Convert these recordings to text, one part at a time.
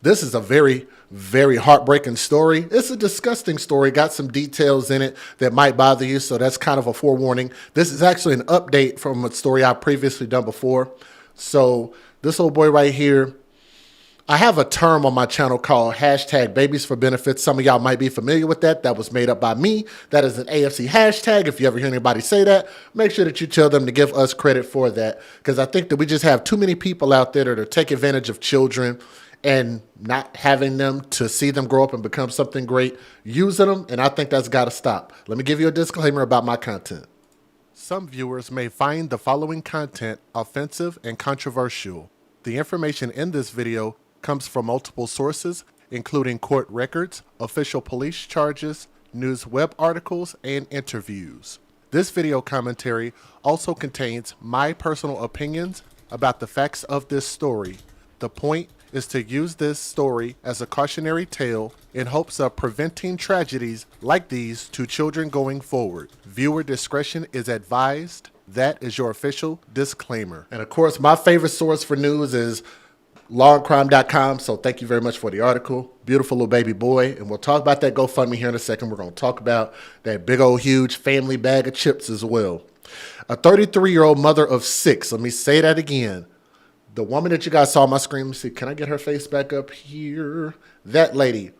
This is a very, very heartbreaking story. It's a disgusting story. Got some details in it that might bother you, so that's kind of a forewarning. This is actually an update from a story I've previously done before. So this old boy right here, I have a term on my channel called #BabiesForBenefits. Some of y'all might be familiar with that. That was made up by me. That is an AFC hashtag. If you ever hear anybody say that, make sure that you tell them to give us credit for that, because I think that we just have too many people out there that are taking advantage of children and not having them to see them grow up and become something great, using them, and I think that's got to stop. Let me give you a disclaimer about my content. Some viewers may find the following content offensive and controversial. The information in this video comes from multiple sources, including court records, official police charges, news web articles, and interviews. This video commentary also contains my personal opinions about the facts of this story. The point is to use this story as a cautionary tale in hopes of preventing tragedies like these to children going forward. Viewer discretion is advised. That is your official disclaimer. And of course, my favorite source for news is lawandcrime.com, so thank you very much for the article. Beautiful little baby boy, and we'll talk about that GoFundMe here in a second. We're going to talk about that big old huge family bag of chips as well. A 33-year-old mother of 6, let me say that again. The woman that you guys saw on my screen, let me see, can I get her face back up here? That lady,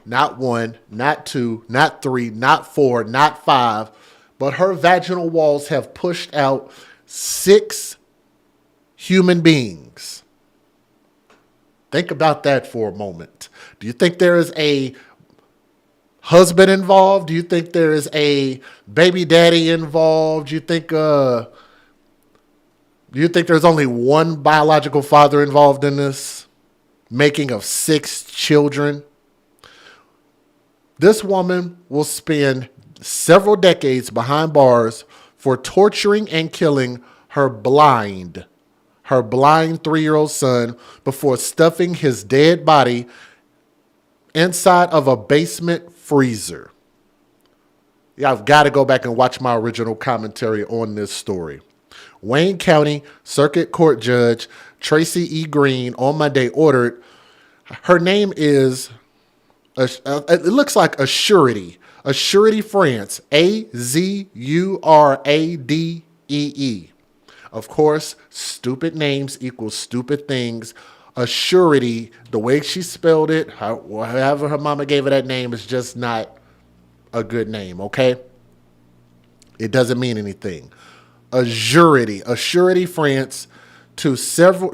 not 1, not 2, not 3, not 4, not 5, but her vaginal walls have pushed out 6 human beings. Think about that for a moment. Do you think there is a husband involved? Do you think there is a baby daddy involved? Do you think there's only one biological father involved in this making of 6 children? This woman will spend several decades behind bars for torturing and killing her blind 3-year-old son before stuffing his dead body inside of a basement freezer. Yeah, I've got to go back and watch my original commentary on this story. Wayne County Circuit Court Judge Tracy E. Green on Monday ordered, her name is, it looks like Azuradee France, Azuradee. Of course, stupid names equal stupid things. Azuradee, the way she spelled it, however her mama gave her that name, is just not a good name, okay? It doesn't mean anything. Azuradee France to serve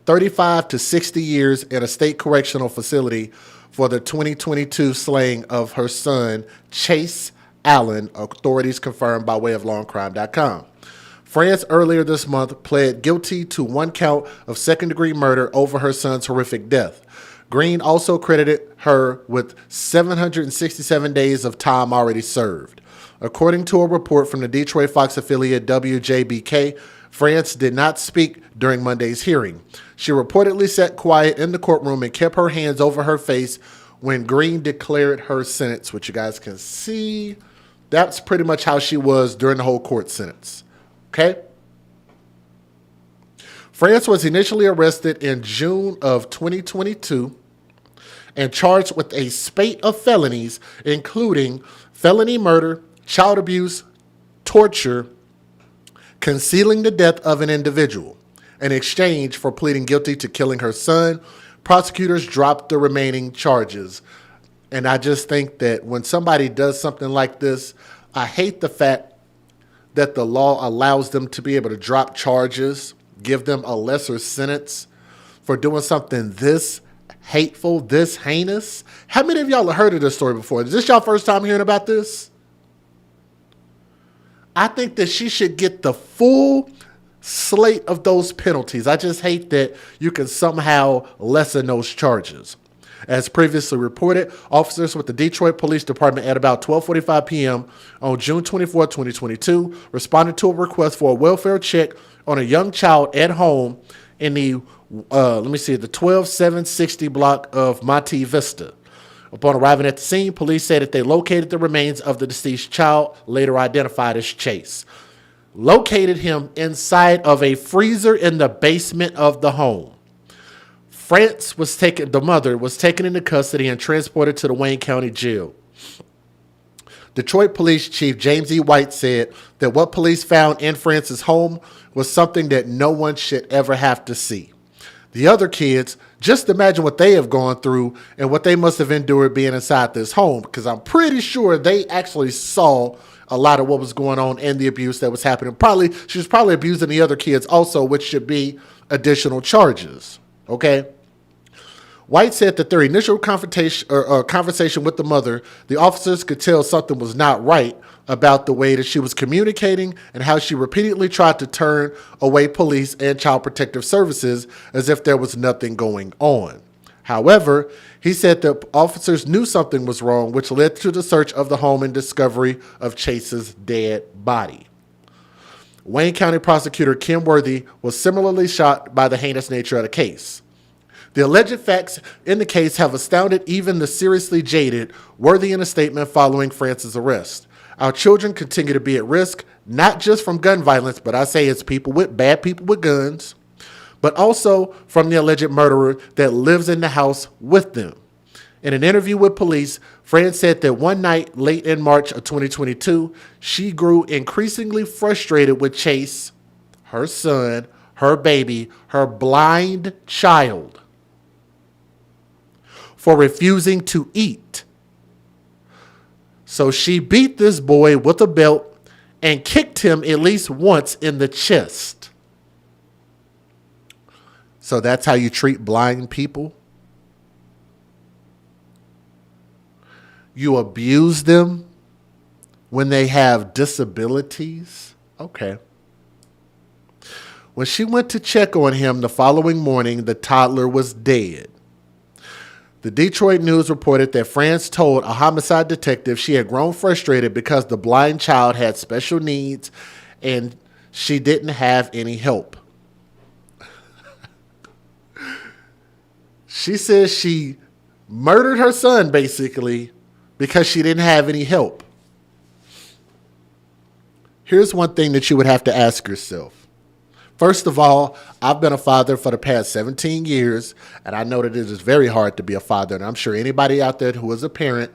35 to 60 years in a state correctional facility for the 2022 slaying of her son, Chase Allen, authorities confirmed by way of lawandcrime.com. France earlier this month pled guilty to 1 count of second-degree murder over her son's horrific death. Green also credited her with 767 days of time already served. According to a report from the Detroit Fox affiliate WJBK, France did not speak during Monday's hearing. She reportedly sat quiet in the courtroom and kept her hands over her face when Green declared her sentence, which you guys can see. That's pretty much how she was during the whole court sentence. Okay? France was initially arrested in June of 2022 and charged with a spate of felonies, including felony murder, child abuse, torture, concealing the death of an individual. In exchange for pleading guilty to killing her son, prosecutors dropped the remaining charges. And I just think that when somebody does something like this, I hate the fact that the law allows them to be able to drop charges, give them a lesser sentence for doing something this hateful, this heinous. How many of y'all have heard of this story before? Is this y'all first time hearing about this? I think that she should get the full slate of those penalties. I just hate that you can somehow lessen those charges. As previously reported, officers with the Detroit Police Department at about 12:45 p.m. on June 24, 2022, responded to a request for a welfare check on a young child at home in the, the 12760 block of Monte Vista. Upon arriving at the scene, police said that they located the remains of the deceased child, later identified as Chase. Located him inside of a freezer in the basement of the home. The mother was taken into custody and transported to the Wayne County Jail. Detroit Police Chief James E. White said that what police found in France's home was something that no one should ever have to see. The other kids, just imagine what they have gone through and what they must have endured being inside this home, because I'm pretty sure they actually saw a lot of what was going on and the abuse that was happening. She was probably abusing the other kids also, which should be additional charges. Okay? White said that their initial conversation with the mother, the officers could tell something was not right about the way that she was communicating and how she repeatedly tried to turn away police and child protective services as if there was nothing going on. However, he said that officers knew something was wrong, which led to the search of the home and discovery of Chase's dead body. Wayne County Prosecutor Kim Worthy was similarly shocked by the heinous nature of the case. The alleged facts in the case have astounded even the seriously jaded, Worthy in a statement following France's arrest. Our children continue to be at risk, not just from gun violence, but I say it's bad people with guns, but also from the alleged murderer that lives in the house with them. In an interview with police, France said that one night late in March of 2022, she grew increasingly frustrated with Chase, her son, her baby, her blind child, for refusing to eat. So she beat this boy with a belt and kicked him at least once in the chest. So that's how you treat blind people? You abuse them when they have disabilities? Okay. When she went to check on him the following morning, the toddler was dead. The Detroit News reported that France told a homicide detective she had grown frustrated because the blind child had special needs and she didn't have any help. She says she murdered her son, basically, because she didn't have any help. Here's one thing that you would have to ask yourself. First of all, I've been a father for the past 17 years, and I know that it is very hard to be a father, and I'm sure anybody out there who is a parent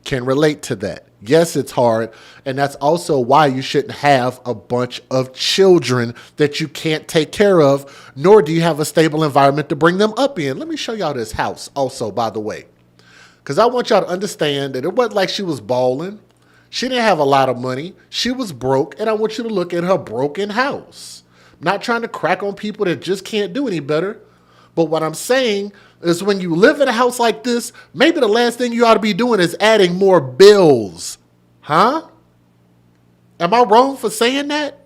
can relate to that. Yes, it's hard, and that's also why you shouldn't have a bunch of children that you can't take care of, nor do you have a stable environment to bring them up in. Let me show y'all this house also, by the way, because I want y'all to understand that it wasn't like she was balling. She didn't have a lot of money. She was broke, and I want you to look at her broken house. Not trying to crack on people that just can't do any better. But what I'm saying is when you live in a house like this, maybe the last thing you ought to be doing is adding more bills. Huh? Am I wrong for saying that?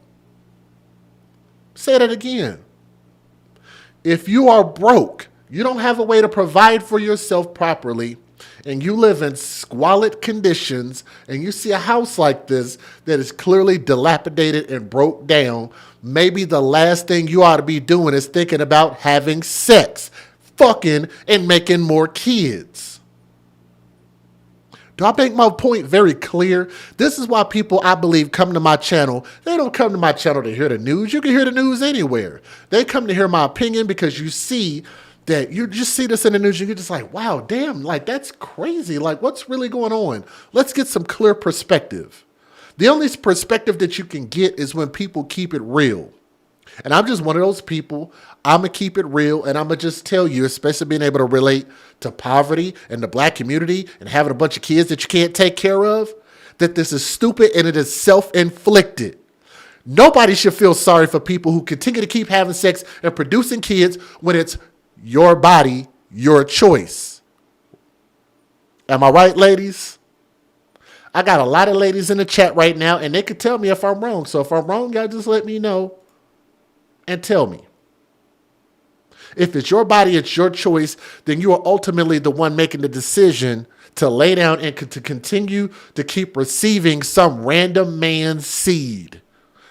Say that again. If you are broke, you don't have a way to provide for yourself properly, and you live in squalid conditions, and you see a house like this that is clearly dilapidated and broke down, maybe the last thing you ought to be doing is thinking about having sex, fucking, and making more kids. Do I make my point very clear? This is why people, I believe, come to my channel. They don't come to my channel to hear the news. You can hear the news anywhere. They come to hear my opinion because you see that you just see this in the news. You're just like, wow, damn, like that's crazy. Like what's really going on? Let's get some clear perspective. The only perspective that you can get is when people keep it real. And I'm just one of those people. I'm going to keep it real. And I'm going to just tell you, especially being able to relate to poverty and the black community and having a bunch of kids that you can't take care of, that this is stupid and it is self-inflicted. Nobody should feel sorry for people who continue to keep having sex and producing kids when it's your body, your choice. Am I right, ladies? I got a lot of ladies in the chat right now, and they could tell me if I'm wrong. So if I'm wrong, y'all just let me know and tell me. If it's your body, it's your choice, then you are ultimately the one making the decision to lay down and to continue to keep receiving some random man's seed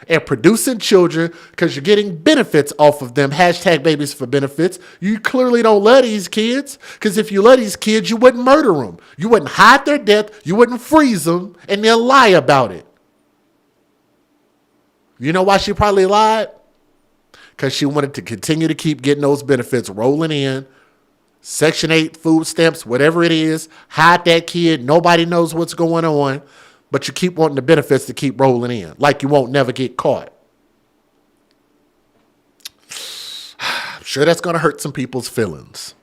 and producing children because you're getting benefits off of them. Hashtag babies for benefits. You clearly don't love these kids because if you love these kids, you wouldn't murder them. You wouldn't hide their death. You wouldn't freeze them and then lie about it. You know why she probably lied? Because she wanted to continue to keep getting those benefits rolling in Section 8 food stamps, whatever it is, hide that kid. Nobody knows what's going on, but you keep wanting the benefits to keep rolling in, like you won't never get caught. I'm sure that's going to hurt some people's feelings.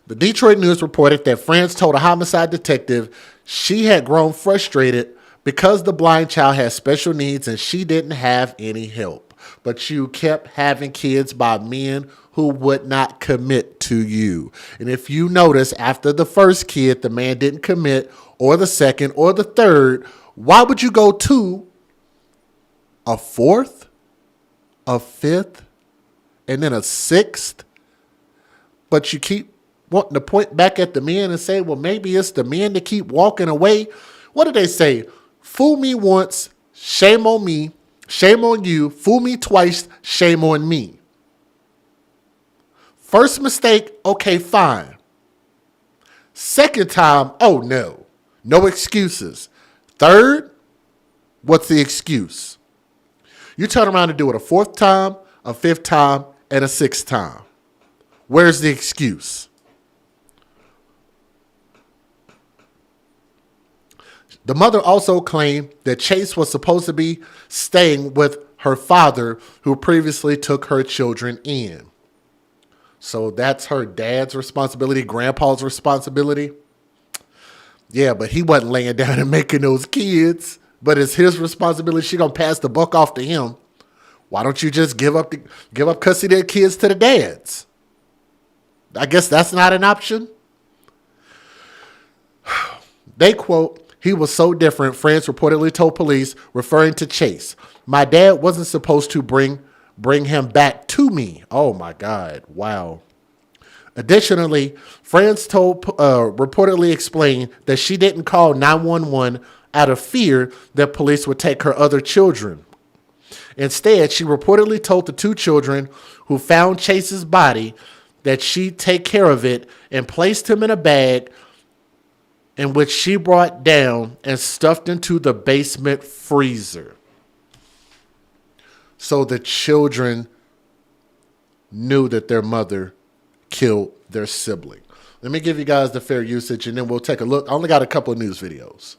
The Detroit News reported that France told a homicide detective she had grown frustrated because the blind child had special needs and she didn't have any help. But you kept having kids by men who would not commit to you. And if you notice, after the first kid, the man didn't commit, or the second, or the third, why would you go to a fourth, a fifth, and then a sixth? But you keep wanting to point back at the men and say, well, maybe it's the men that keep walking away. What do they say? Fool me once, shame on me, shame on you. Fool me twice, shame on me. First mistake, okay, fine. Second time, oh no, no excuses. Third, what's the excuse? You turn around and do it a fourth time, a fifth time, and a sixth time. Where's the excuse? The mother also claimed that Chase was supposed to be staying with her father, who previously took her children in. So that's her dad's responsibility, grandpa's responsibility. Yeah, but he wasn't laying down and making those kids. But it's his responsibility. She gonna pass the buck off to him. Why don't you just give up custody of their kids to the dads? I guess that's not an option. They quote, "He was so different," France reportedly told police, referring to Chase. "My dad wasn't supposed to bring him back to me." Oh my God. Wow. Additionally, France reportedly explained that she didn't call 911 out of fear that police would take her other children. Instead, she reportedly told the two children who found Chase's body that she'd take care of it and placed him in a bag in which she brought down and stuffed into the basement freezer. So the children knew that their mother killed their sibling. Let me give you guys the fair usage and then we'll take a look. I only got a couple of news videos.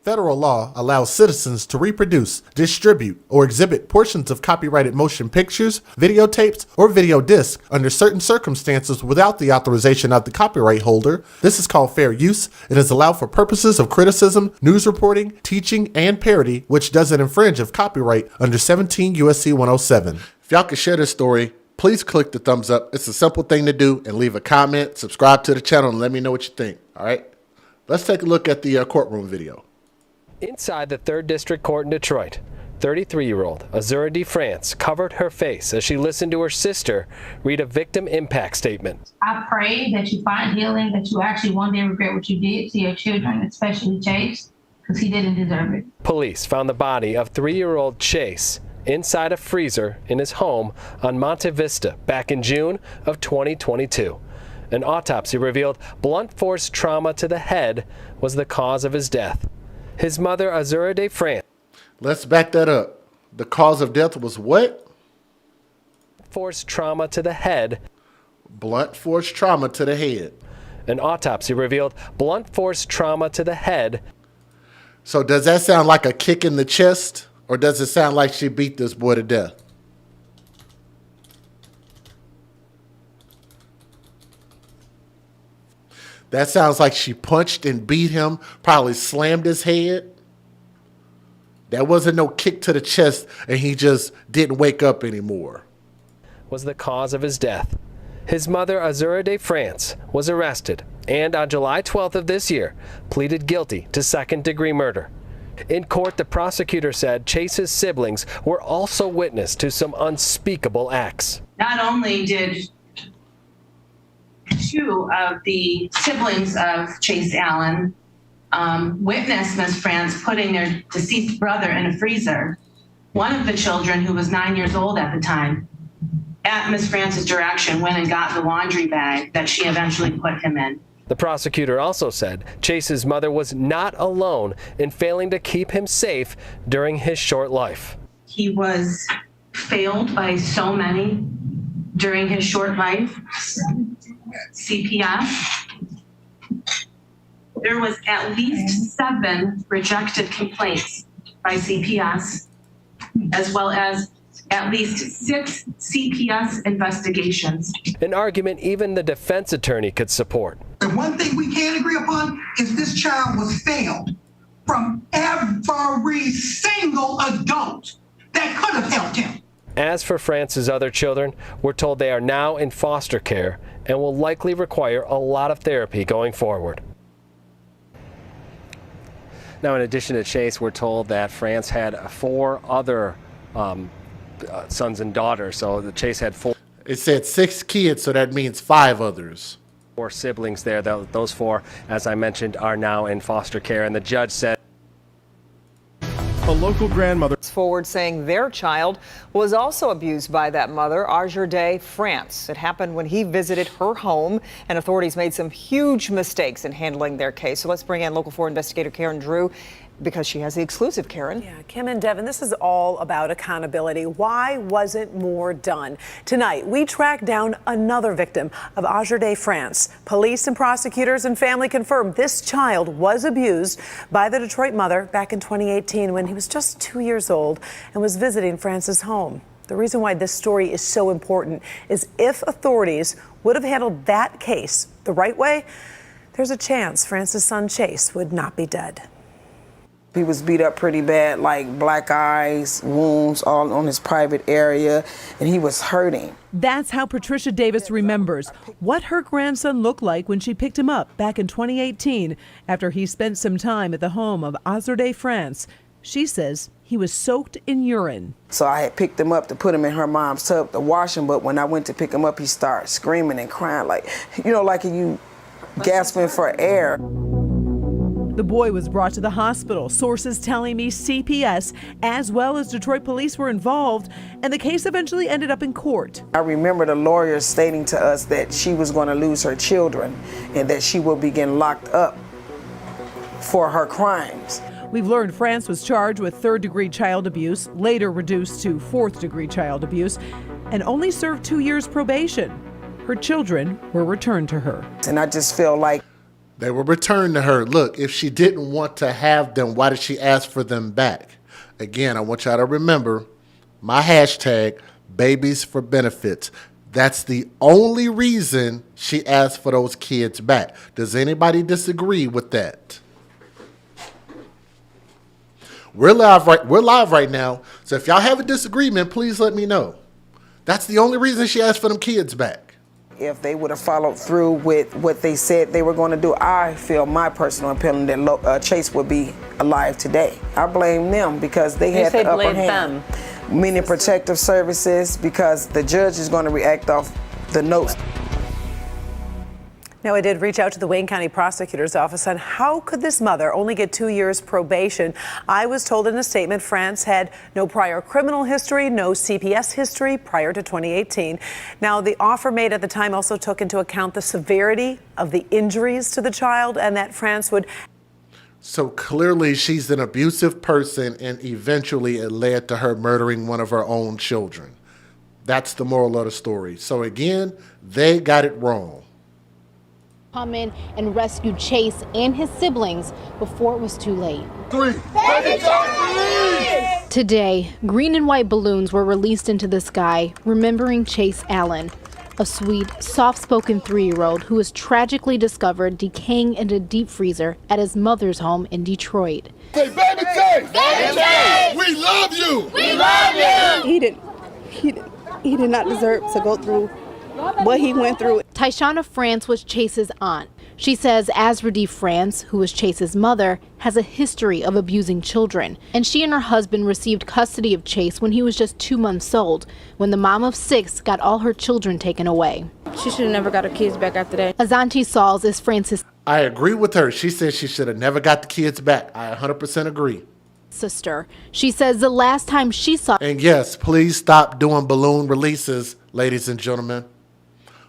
Federal law allows citizens to reproduce, distribute, or exhibit portions of copyrighted motion pictures, videotapes, or video discs under certain circumstances without the authorization of the copyright holder. This is called fair use. It is allowed for purposes of criticism, news reporting, teaching, and parody, which doesn't infringe of copyright under 17 U.S.C. 107. If y'all can share this story, please click the thumbs up. It's a simple thing to do, and leave a comment, subscribe to the channel, and let me know what you think. All right, let's take a look at the courtroom video. Inside the 3rd District Court in Detroit, 33-year-old Azuradee France covered her face as she listened to her sister read a victim impact statement. I pray that you find healing, that you actually one day regret what you did to your children, especially Chase, because he didn't deserve it. Police found the body of 3-year-old Chase inside a freezer in his home on Monte Vista back in June of 2022. An autopsy revealed blunt force trauma to the head was the cause of his death. His mother, Azuradee France. Let's back that up. The cause of death was what? Force trauma to the head. Blunt force trauma to the head. An autopsy revealed blunt force trauma to the head. So does that sound like a kick in the chest? Or does it sound like she beat this boy to death? That sounds like she punched and beat him, probably slammed his head. That wasn't no kick to the chest and he just didn't wake up anymore. Was the cause of his death. His mother, Azuradee France, was arrested and on July 12th of this year pleaded guilty to second-degree murder. In court, the prosecutor said Chase's siblings were also witness to some unspeakable acts. Not only did two of the siblings of Chase Allen witnessed Ms. France putting their deceased brother in a freezer. One of the children, who was 9 years old at the time, at Ms. France's direction, went and got the laundry bag that she eventually put him in. The prosecutor also said Chase's mother was not alone in failing to keep him safe during his short life. He was failed by so many during his short life. CPS. There was at least 7 rejected complaints by CPS, as well as at least 6 CPS investigations. An argument even the defense attorney could support. The one thing we can agree upon is this child was failed from every single adult that could have helped him. As for France's other children, we're told they are now in foster care and will likely require a lot of therapy going forward. Now, in addition to Chase, we're told that France had 4 other sons and daughters. So the Chase had 4. It said 6 kids, so that means 5 others. 4 siblings there. Those 4, as I mentioned, are now in foster care. And the judge said a local grandmother forward saying their child was also abused by that mother, Azuradee, France. It happened when he visited her home, and authorities made some huge mistakes in handling their case. So let's bring in Local 4 investigator Karen Drew, because she has the exclusive, Karen. Yeah, Kim and Devin, this is all about accountability. Why wasn't more done? Tonight, we tracked down another victim of Azuradee, France. Police and prosecutors and family confirmed this child was abused by the Detroit mother back in 2018 when he was just 2 years old and was visiting France's home. The reason why this story is so important is if authorities would have handled that case the right way, there's a chance France's son Chase would not be dead. He was beat up pretty bad, like black eyes, wounds all on his private area, and he was hurting. That's how Patricia Davis remembers what her grandson looked like when she picked him up back in 2018 after he spent some time at the home of Azuradee, France. She says he was soaked in urine. So I had picked him up to put him in her mom's tub to wash him, but when I went to pick him up, he started screaming and crying like you gasping for air. The boy was brought to the hospital. Sources telling me CPS as well as Detroit police were involved, and the case eventually ended up in court. I remember the lawyer stating to us that she was going to lose her children and that she will begin locked up for her crimes. We've learned France was charged with 3rd-degree child abuse, later reduced to 4th-degree child abuse, and only served 2 years probation. Her children were returned to her. And I just feel like they were returned to her. Look, if she didn't want to have them, why did she ask for them back? Again, I want y'all to remember my hashtag, babies for benefits. That's the only reason she asked for those kids back. Does anybody disagree with that? We're live right now. So if y'all have a disagreement, please let me know. That's the only reason she asked for them kids back. if they would have followed through with what they said they were going to do, I feel my personal opinion that Chase would be alive today. I blame them because they had the upper hand. Meaning protective services, because the judge is going to react off the notes. Now, I did reach out to the Wayne County Prosecutor's Office on how could this mother only get 2 years probation. I was told in a statement France had no prior criminal history, no CPS history prior to 2018. Now, the offer made at the time also took into account the severity of the injuries to the child and that France would... So clearly she's an abusive person, and eventually it led to her murdering one of her own children. That's the moral of the story. So again, they got it wrong. Come in and rescue Chase and his siblings before it was too late. Today, green and white balloons were released into the sky, remembering Chase Allen, a sweet, soft-spoken 3-year-old who was tragically discovered decaying in a deep freezer at his mother's home in Detroit. Hey, baby Chase! Baby Chase! We love you! We love you! He did not deserve to go through what he went through. Tyshana France was Chase's aunt. She says Azuradee France, who was Chase's mother, has a history of abusing children. And she and her husband received custody of Chase when he was just 2 months old, when the mom of 6 got all her children taken away. She should have never got her kids back after that. Azanti Sauls is France's... I agree with her. She said she should have never got the kids back. I 100% agree. ...sister. She says the last time she saw... And yes, please stop doing balloon releases, ladies and gentlemen.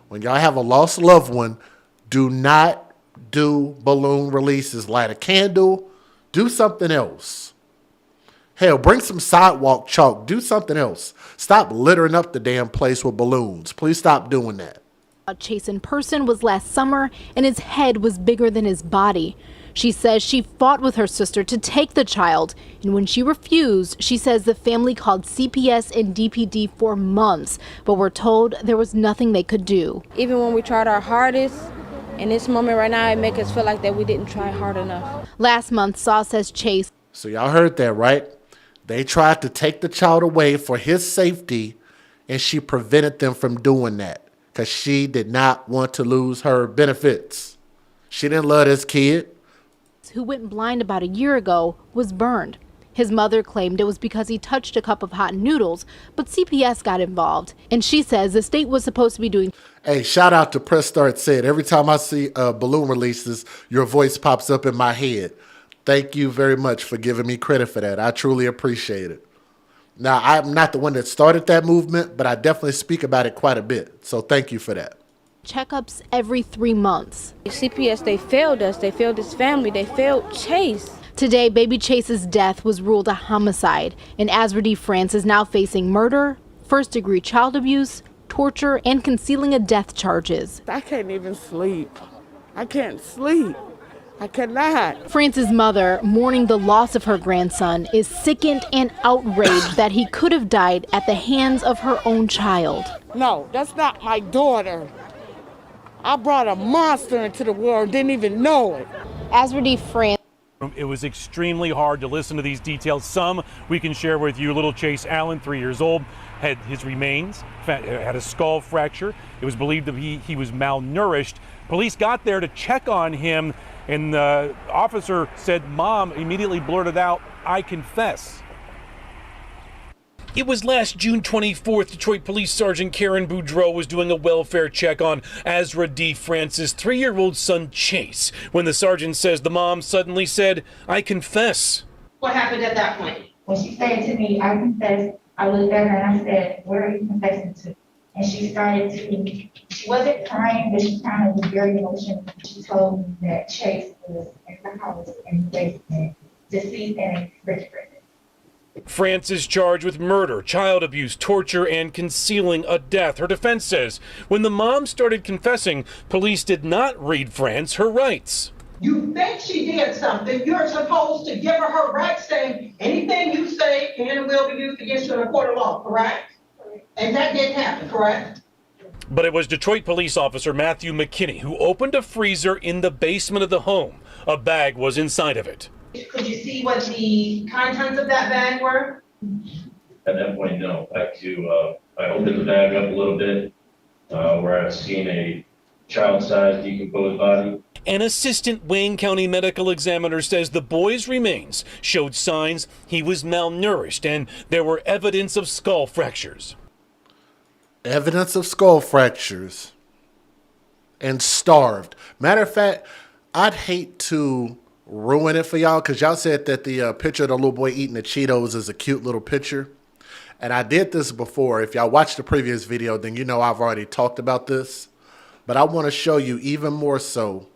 When y'all have a lost loved one, do not do balloon releases. Light a candle. Do something else. Hell, bring some sidewalk chalk. Do something else. Stop littering up the damn place with balloons. Please stop doing that. Chase in person was last summer, and his head was bigger than his body. She says she fought with her sister to take the child, and when she refused, she says the family called CPS and DPD for months, but were told there was nothing they could do. Even when we tried our hardest, in this moment right now, it makes us feel like that we didn't try hard enough. Last month, Saw says Chase. So y'all heard that, right? They tried to take the child away for his safety, and she prevented them from doing that because she did not want to lose her benefits. She didn't love this kid. Who went blind about a year ago, was burned. His mother claimed it was because he touched a cup of hot noodles, but CPS got involved. And she says the state was supposed to be doing. Hey, shout out to Press Start Said. Every time I see balloon releases, your voice pops up in my head. Thank you very much for giving me credit for that. I truly appreciate it. Now, I'm not the one that started that movement, but I definitely speak about it quite a bit. So thank you for that. Checkups every 3 months. CPS, they failed us. They failed his family. They failed Chase. Today, baby Chase's death was ruled a homicide, and Azuradee France is now facing murder, first-degree child abuse, torture, and concealing a death charges. I can't even sleep. I can't sleep. I cannot. France's mother, mourning the loss of her grandson, is sickened and outraged that he could have died at the hands of her own child. No, that's not my daughter. I brought a monster into the world, didn't even know it. Azuradee France. It was extremely hard to listen to these details. Some we can share with you. Little Chase Allen, 3 years old, had his remains, had a skull fracture. It was believed that he was malnourished. Police got there to check on him, and the officer said, "Mom," immediately blurted out, "I confess." It was last June 24th, Detroit Police Sergeant Karen Boudreau was doing a welfare check on Azuradee France's 3-year-old son, Chase, when the sergeant says the mom suddenly said, "I confess." What happened at that point? When she said to me, "I confess," I looked at her and I said, "Where are you confessing to?" And she started to, she wasn't crying, but she kind of was very emotional. She told me that Chase was in the house in the basement, deceased and in the refrigerator. France is charged with murder, child abuse, torture, and concealing a death. Her defense says when the mom started confessing, police did not read France her rights. You think she did something, you're supposed to give her her rights, saying anything you say can and will be used against you in a court of law, correct? And that didn't happen, correct? But it was Detroit police officer Matthew McAttee who opened a freezer in the basement of the home. A bag was inside of it. Could you see what the contents of that bag were? At that point, no. Back to, I opened the bag up a little bit, where I've seen a child-sized decomposed body. An assistant Wayne County medical examiner says the boy's remains showed signs he was malnourished and there were evidence of skull fractures. Evidence of skull fractures. And starved. Matter of fact, I'd hate to ruin it for y'all because y'all said that the picture of the little boy eating the Cheetos is a cute little picture. And I did this before. If y'all watched the previous video, then you know I've already talked about this. But I want to show you even more so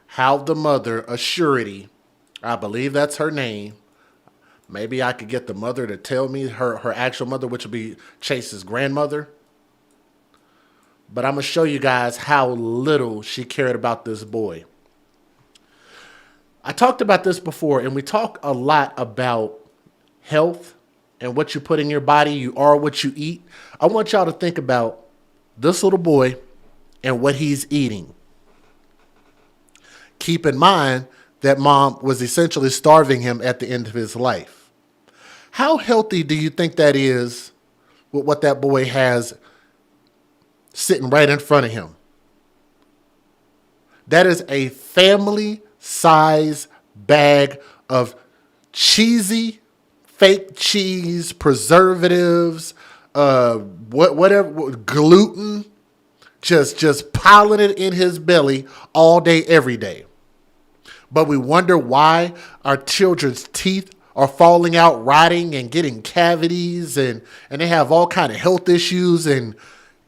how the mother, Azuradee, I believe that's her name. Maybe I could get the mother to tell me her actual mother, which would be Chase's grandmother. But I'm going to show you guys how little she cared about this boy. I talked about this before, and we talk a lot about health and what you put in your body. You are what you eat. I want y'all to think about this little boy and what he's eating. Keep in mind that mom was essentially starving him at the end of his life. How healthy do you think that is with what that boy has sitting right in front of him? That is a family-size bag of cheesy, fake cheese, preservatives, whatever, gluten, just piling it in his belly all day, every day. But we wonder why our children's teeth are falling out, rotting, and getting cavities, and they have all kind of health issues and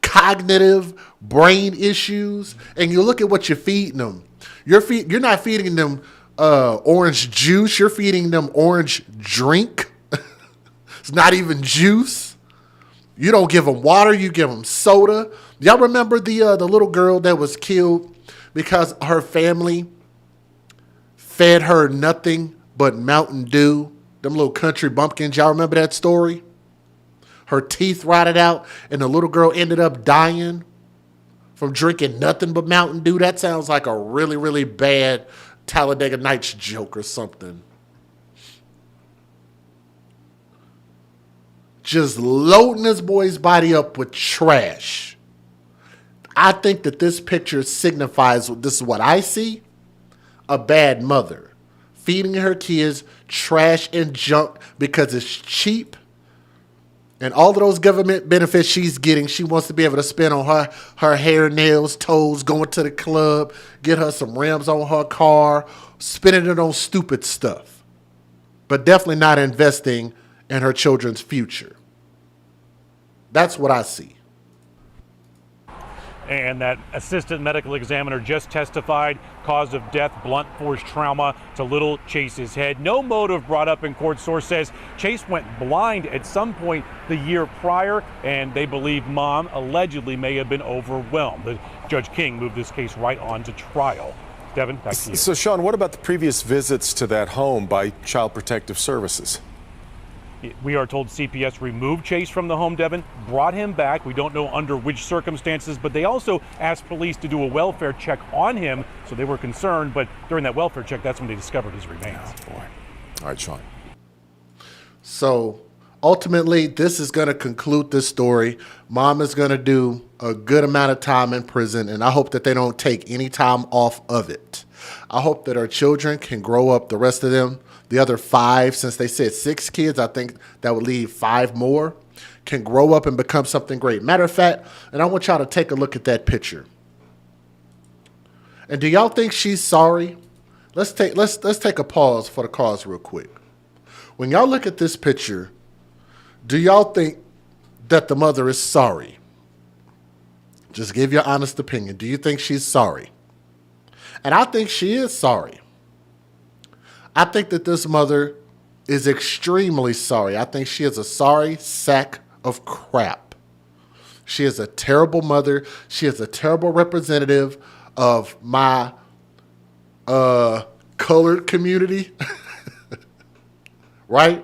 cognitive brain issues. And you look at what you're feeding them. You're not feeding them orange juice. You're feeding them orange drink. It's not even juice. You don't give them water. You give them soda. Y'all remember the little girl that was killed because her family fed her nothing but Mountain Dew? Them little country bumpkins. Y'all remember that story? Her teeth rotted out and the little girl ended up dying from drinking nothing but Mountain Dew. That sounds like a really, really bad Talladega Nights joke or something. Just loading this boy's body up with trash. I think that this picture signifies, this is what I see, a bad mother. Feeding her kids trash and junk because it's cheap. And all of those government benefits she's getting, she wants to be able to spend on her hair, nails, toes, going to the club, get her some rims on her car, spending it on stupid stuff. But definitely not investing in her children's future. That's what I see. And that assistant medical examiner just testified, cause of death, blunt force trauma to little Chase's head. No motive brought up in court. Source says Chase went blind at some point the year prior, and they believe mom allegedly may have been overwhelmed. Judge King moved this case right on to trial. Devin, back to you. So, Sean, what about the previous visits to that home by Child Protective Services? We are told CPS removed Chase from the home, Devin, brought him back. We don't know under which circumstances, but they also asked police to do a welfare check on him, so they were concerned. But during that welfare check, that's when they discovered his remains. Oh, boy. All right, Sean. So ultimately, this is going to conclude this story. Mom is going to do a good amount of time in prison, and I hope that they don't take any time off of it. I hope that our children can grow up, the rest of them, the other 5, since they said 6 kids, I think that would leave 5 more, can grow up and become something great. Matter of fact, and I want y'all to take a look at that picture. And do y'all think she's sorry? Let's take a pause for the cause real quick. When y'all look at this picture, do y'all think that the mother is sorry? Just give your honest opinion. Do you think she's sorry? And I think she is sorry. I think that this mother is extremely sorry. I think she is a sorry sack of crap. She is a terrible mother. She is a terrible representative of my colored community. Right?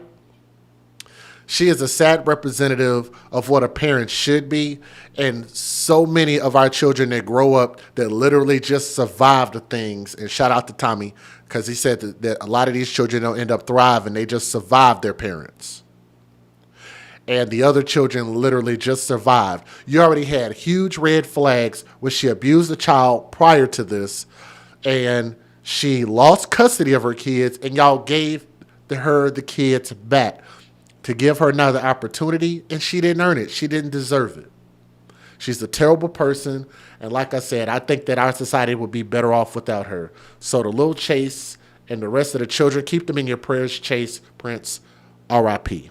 She is a sad representative of what a parent should be. And so many of our children that grow up that literally just survive the things. And shout out to Tommy, because he said that a lot of these children don't end up thriving. They just survive their parents. And the other children literally just survived. You already had huge red flags when she abused a child prior to this. And she lost custody of her kids. And y'all gave her the kids back to give her another opportunity, and she didn't earn it. She didn't deserve it. She's a terrible person, and like I said, I think that our society would be better off without her. So the little Chase and the rest of the children, keep them in your prayers. Chase, Prince, R.I.P.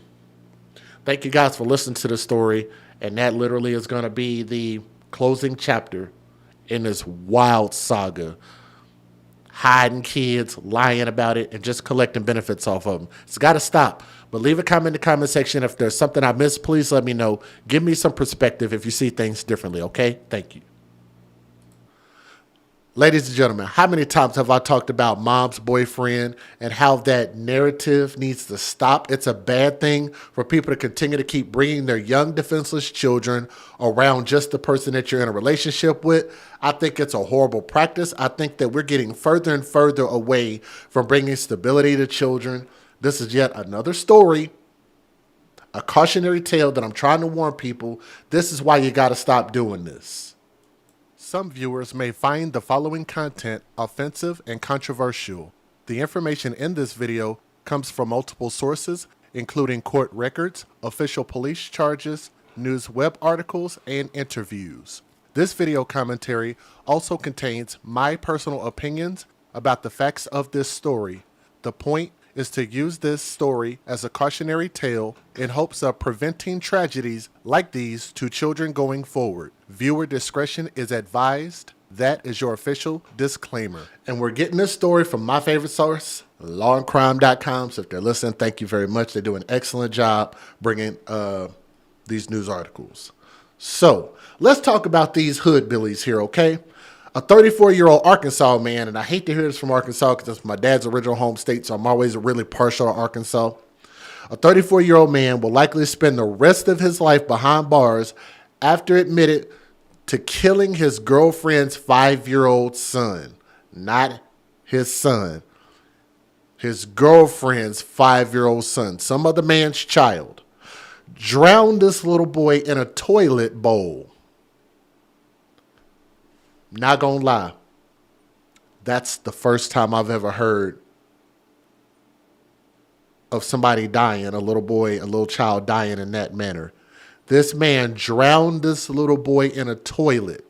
Thank you guys for listening to the story, and that literally is going to be the closing chapter in this wild saga. Hiding kids, lying about it, and just collecting benefits off of them. It's got to stop. But leave a comment in the comment section. If there's something I missed, please let me know. Give me some perspective if you see things differently, okay? Thank you. Ladies and gentlemen, how many times have I talked about mom's boyfriend and how that narrative needs to stop? It's a bad thing for people to continue to keep bringing their young, defenseless children around just the person that you're in a relationship with. I think it's a horrible practice. I think that we're getting further and further away from bringing stability to children. This is yet another story, a cautionary tale that I'm trying to warn people. This is why you got to stop doing this. Some viewers may find the following content offensive and controversial. The information in this video comes from multiple sources, including court records, official police charges, news web articles, and interviews. This video commentary also contains my personal opinions about the facts of this story. The point is to use this story as a cautionary tale in hopes of preventing tragedies like these to children going forward. Viewer discretion is advised. That is your official disclaimer. And we're getting this story from my favorite source, lawandcrime.com. So if they're listening, thank you very much. They do an excellent job bringing these news articles. So let's talk about these hoodbillies here, okay? A 34-year-old Arkansas man, and I hate to hear this from Arkansas because it's my dad's original home state, so I'm always really partial to Arkansas. A 34-year-old man will likely spend the rest of his life behind bars after admitted to killing his girlfriend's 5-year-old son. Not his son. His girlfriend's 5-year-old son. Some other man's child. Drowned this little boy in a toilet bowl. Not gonna lie. That's the first time I've ever heard of somebody dying, a little boy, a little child dying in that manner. This man drowned this little boy in a toilet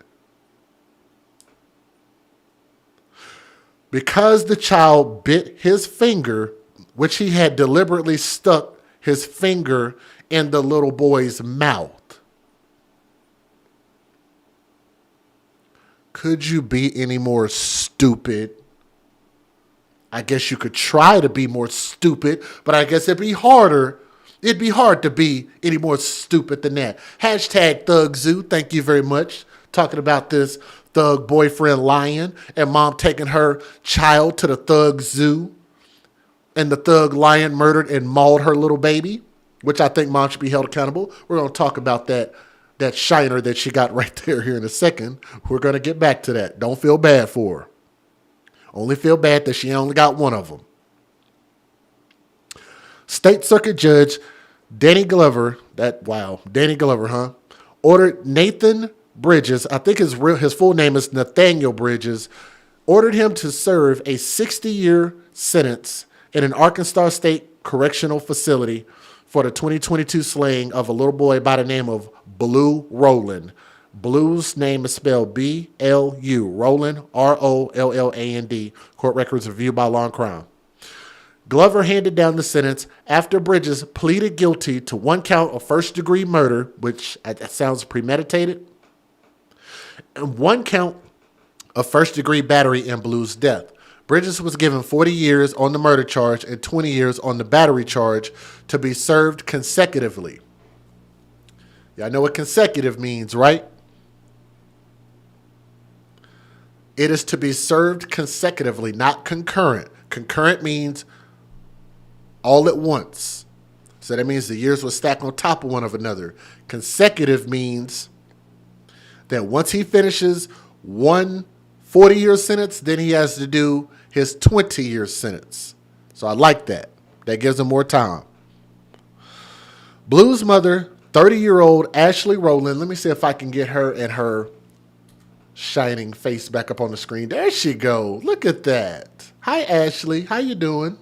because the child bit his finger, which he had deliberately stuck his finger in the little boy's mouth. Could you be any more stupid? I guess you could try to be more stupid, but I guess it'd be harder. It'd be hard to be any more stupid than that. Hashtag Thug Zoo. Thank you very much. Talking about this thug boyfriend lying and mom taking her child to the Thug Zoo and the thug lion murdered and mauled her little baby, which I think mom should be held accountable. We're going to talk about that shiner that she got right there here in a second. We're going to get back to that. Don't feel bad for her. Only feel bad that she only got one of them. State Circuit Judge Danny Glover, ordered Nathan Bridges, I think his full name is Nathaniel Bridges, ordered him to serve a 60-year sentence in an Arkansas State Correctional Facility for the 2022 slaying of a little boy by the name of Blue Rowland. Blue's name is spelled B-L-U, Rowland, R-O-L-L-A-N-D. Court records reviewed by Law and Crime. Glover handed down the sentence after Bridges pleaded guilty to one count of first-degree murder, which sounds premeditated, and one count of first-degree battery in Blue's death. Bridges was given 40 years on the murder charge and 20 years on the battery charge to be served consecutively. Y'all know what consecutive means, right? It is to be served consecutively, not concurrent. Concurrent means all at once. So that means the years will stack on top of one of another. Consecutive means that once he finishes one 40-year sentence, then he has to do his 20-year sentence. So I like that. That gives him more time. Blue's mother, 30-year-old Ashley Rowland. Let me see if I can get her and her shining face back up on the screen. There she go. Look at that. Hi, Ashley. How you doing?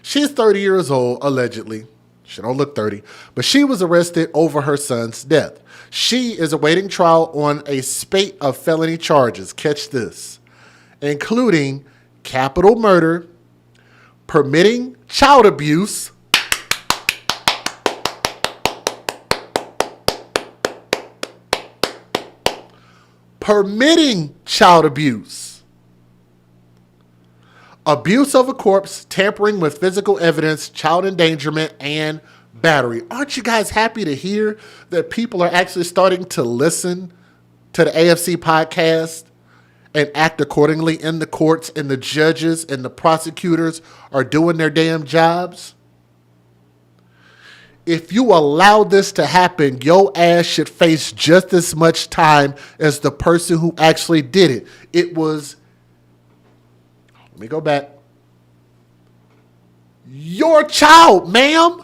She's 30 years old, allegedly. She don't look 30. But she was arrested over her son's death. She is awaiting trial on a spate of felony charges. Catch this. Including capital murder, permitting child abuse, abuse of a corpse, tampering with physical evidence, child endangerment, and battery. Aren't you guys happy to hear that people are actually starting to listen to the AFC podcast and act accordingly in the courts, and the judges and the prosecutors are doing their damn jobs? If you allow this to happen, your ass should face just as much time as the person who actually did it. It was, let me go back, your child, ma'am.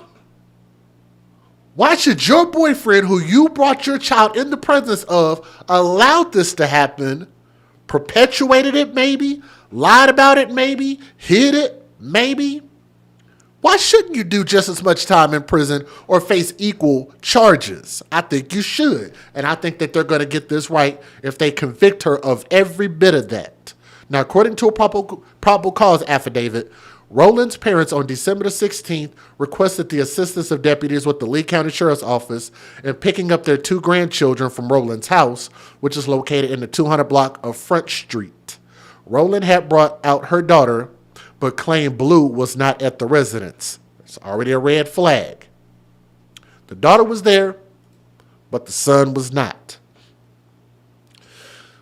Why should your boyfriend, who you brought your child in the presence of, allowed this to happen, perpetuated it maybe, lied about it maybe, hid it maybe? Why shouldn't you do just as much time in prison or face equal charges? I think you should. And I think that they're going to get this right if they convict her of every bit of that. Now, according to a probable cause affidavit, Rowland's parents on December the 16th requested the assistance of deputies with the Lee County Sheriff's Office in picking up their 2 grandchildren from Rowland's house, which is located in the 200 block of Front Street. Rowland had brought out her daughter, but claimed Blue was not at the residence. It's already a red flag. The daughter was there, but the son was not.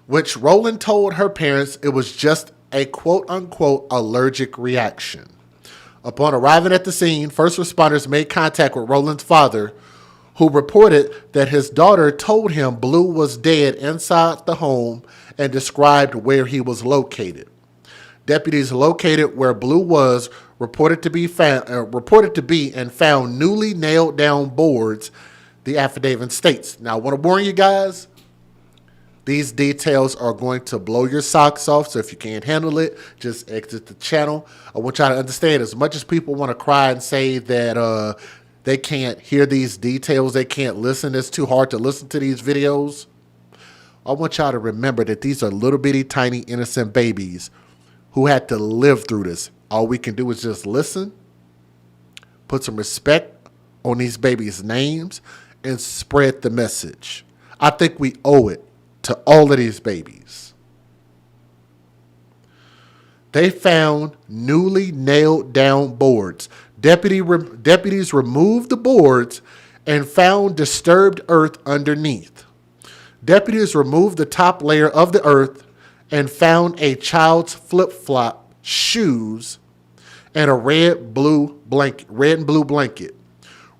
Which Roland told her parents it was just a quote-unquote allergic reaction. Upon arriving at the scene, first responders made contact with Roland's father, who reported that his daughter told him Blue was dead inside the home and described where he was located. Deputies located where Blue was reported to be and found newly nailed down boards, the affidavit states. Now, I want to warn you guys, these details are going to blow your socks off, so if you can't handle it, just exit the channel. I want y'all to understand, as much as people want to cry and say that they can't hear these details, they can't listen, it's too hard to listen to these videos, I want y'all to remember that these are little bitty tiny innocent babies who had to live through this. All we can do is just listen, put some respect on these babies' names, and spread the message. I think we owe it to all of these babies. They found newly nailed down boards. Deputies removed the boards and found disturbed earth underneath. Deputies removed the top layer of the earth and found a child's flip-flop, shoes, and a red and blue blanket.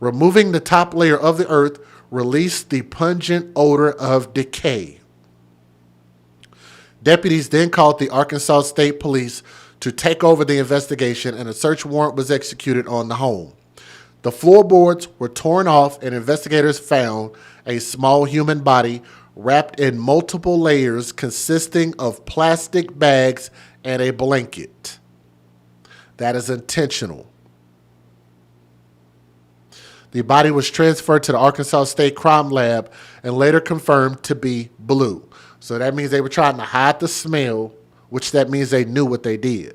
Removing the top layer of the earth released the pungent odor of decay. Deputies then called the Arkansas State Police to take over the investigation, and a search warrant was executed on the home. The floorboards were torn off, and investigators found a small human body wrapped in multiple layers consisting of plastic bags and a blanket. That is intentional. The body was transferred to the Arkansas State Crime Lab and later confirmed to be Blue. So that means they were trying to hide the smell, which that means they knew what they did.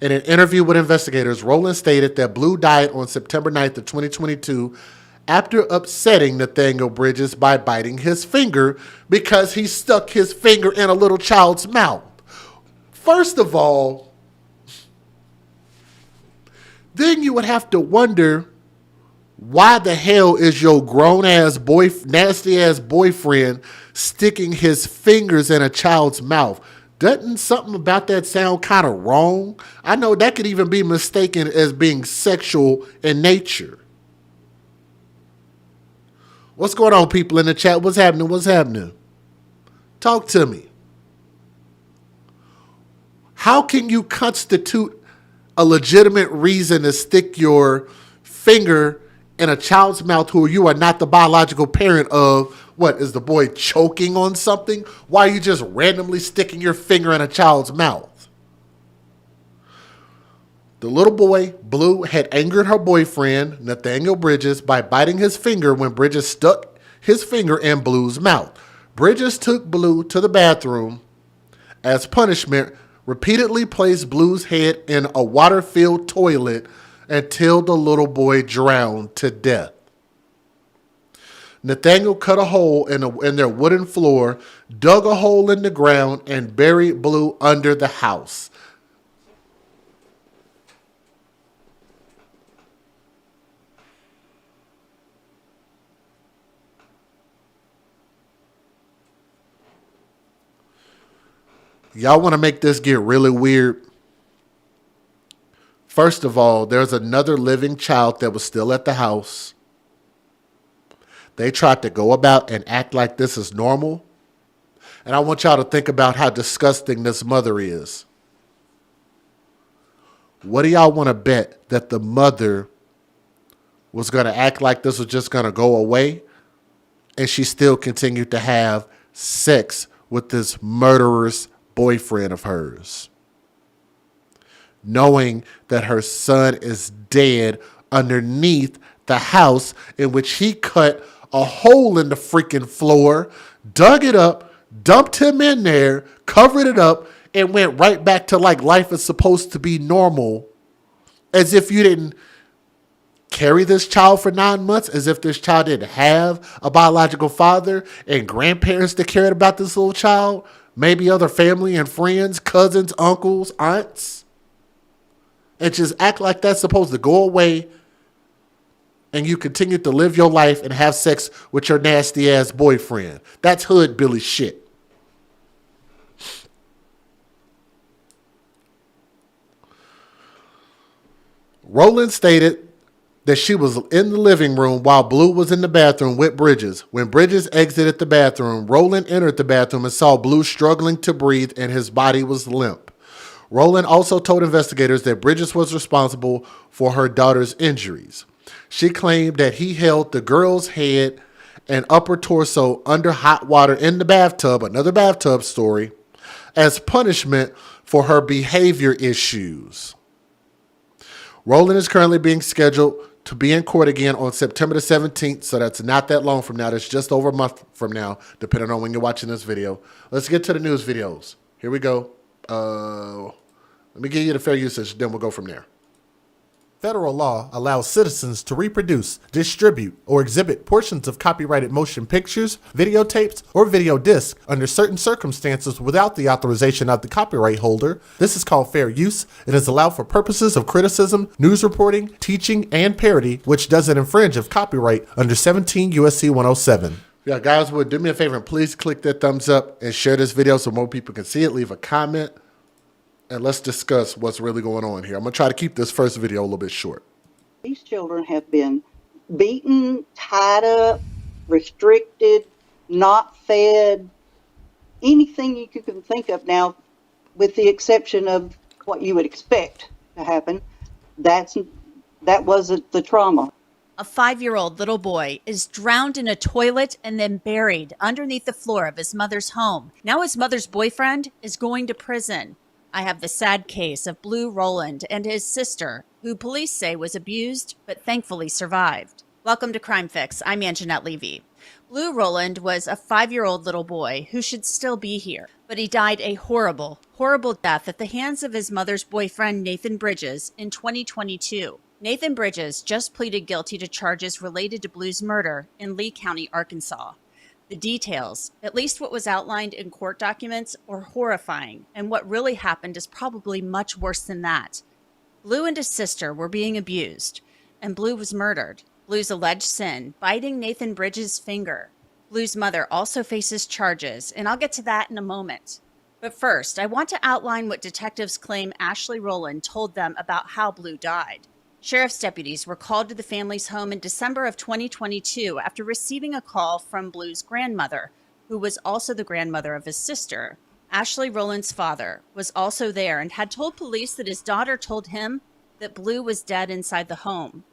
In an interview with investigators, Roland stated that Blue died on September 9th of 2022 after upsetting Nathaniel Bridges by biting his finger because he stuck his finger in a little child's mouth. First of all, then you would have to wonder, why the hell is your grown-ass nasty-ass boyfriend sticking his fingers in a child's mouth? Doesn't something about that sound kind of wrong? I know that could even be mistaken as being sexual in nature. What's going on, people in the chat? What's happening? What's happening? Talk to me. How can you constitute a legitimate reason to stick your finger in a child's mouth who you are not the biological parent of? What, is the boy choking on something? Why are you just randomly sticking your finger in a child's mouth? The little boy, Blue, had angered her boyfriend, Nathaniel Bridges, by biting his finger when Bridges stuck his finger in Blue's mouth. Bridges took Blue to the bathroom. As punishment, repeatedly placed Blue's head in a water-filled toilet until the little boy drowned to death. Nathaniel cut a hole in their wooden floor, dug a hole in the ground, and buried Blue under the house. Y'all want to make this get really weird? First of all, there's another living child that was still at the house. They tried to go about and act like this is normal. And I want y'all to think about how disgusting this mother is. What do y'all want to bet that the mother was going to act like this was just going to go away, and she still continued to have sex with this murderous boyfriend of hers, knowing that her son is dead underneath the house in which he cut a hole in the freaking floor, dug it up, dumped him in there, covered it up, and went right back to like life is supposed to be normal, as if you didn't carry this child for 9 months, as if this child didn't have a biological father and grandparents that cared about this little child, maybe other family and friends, cousins, uncles, aunts, and just act like that's supposed to go away and you continue to live your life and have sex with your nasty ass boyfriend. That's hood Billy shit. Rowland stated that she was in the living room while Blue was in the bathroom with Bridges. When Bridges exited the bathroom, Rowland entered the bathroom and saw Blue struggling to breathe and his body was limp. Rowland also told investigators that Bridges was responsible for her daughter's injuries. She claimed that he held the girl's head and upper torso under hot water in the bathtub, another bathtub story, as punishment for her behavior issues. Rowland is currently being scheduled to be in court again on September the 17th, so that's not that long from now. That's just over a month from now, depending on when you're watching this video. Let's get to the news videos. Here we go. Let me give you the fair usage, then we'll go from there. Federal law allows citizens to reproduce, distribute, or exhibit portions of copyrighted motion pictures, videotapes, or video discs under certain circumstances without the authorization of the copyright holder. This is called fair use. It is allowed for purposes of criticism, news reporting, teaching, and parody, which doesn't infringe of copyright under 17 U.S.C. 107. Yeah, guys, do me a favor and please click that thumbs up and share this video so more people can see it. Leave a comment. And let's discuss what's really going on here. I'm going to try to keep this first video a little bit short. These children have been beaten, tied up, restricted, not fed, anything you can think of now, with the exception of what you would expect to happen. That wasn't the trauma. A 5-year-old little boy is drowned in a toilet and then buried underneath the floor of his mother's home. Now his mother's boyfriend is going to prison. I have the sad case of Blue Rowland and his sister, who police say was abused, but thankfully survived. Welcome to Crime Fix. I'm Anjanette Levy. Blue Rowland was a 5-year-old little boy who should still be here, but he died a horrible, horrible death at the hands of his mother's boyfriend, Nathan Bridges, in 2022. Nathan Bridges just pleaded guilty to charges related to Blue's murder in Lee County, Arkansas. The details, at least what was outlined in court documents, are horrifying, and what really happened is probably much worse than that. Blue and his sister were being abused, and Blue was murdered. Blue's alleged sin, biting Nathan Bridges' finger. Blue's mother also faces charges, and I'll get to that in a moment. But first, I want to outline what detectives claim Ashley Rowland told them about how Blue died. Sheriff's deputies were called to the family's home in December of 2022 after receiving a call from Blue's grandmother, who was also the grandmother of his sister. Ashley Rowland's father was also there and had told police that his daughter told him that Blue was dead inside the home.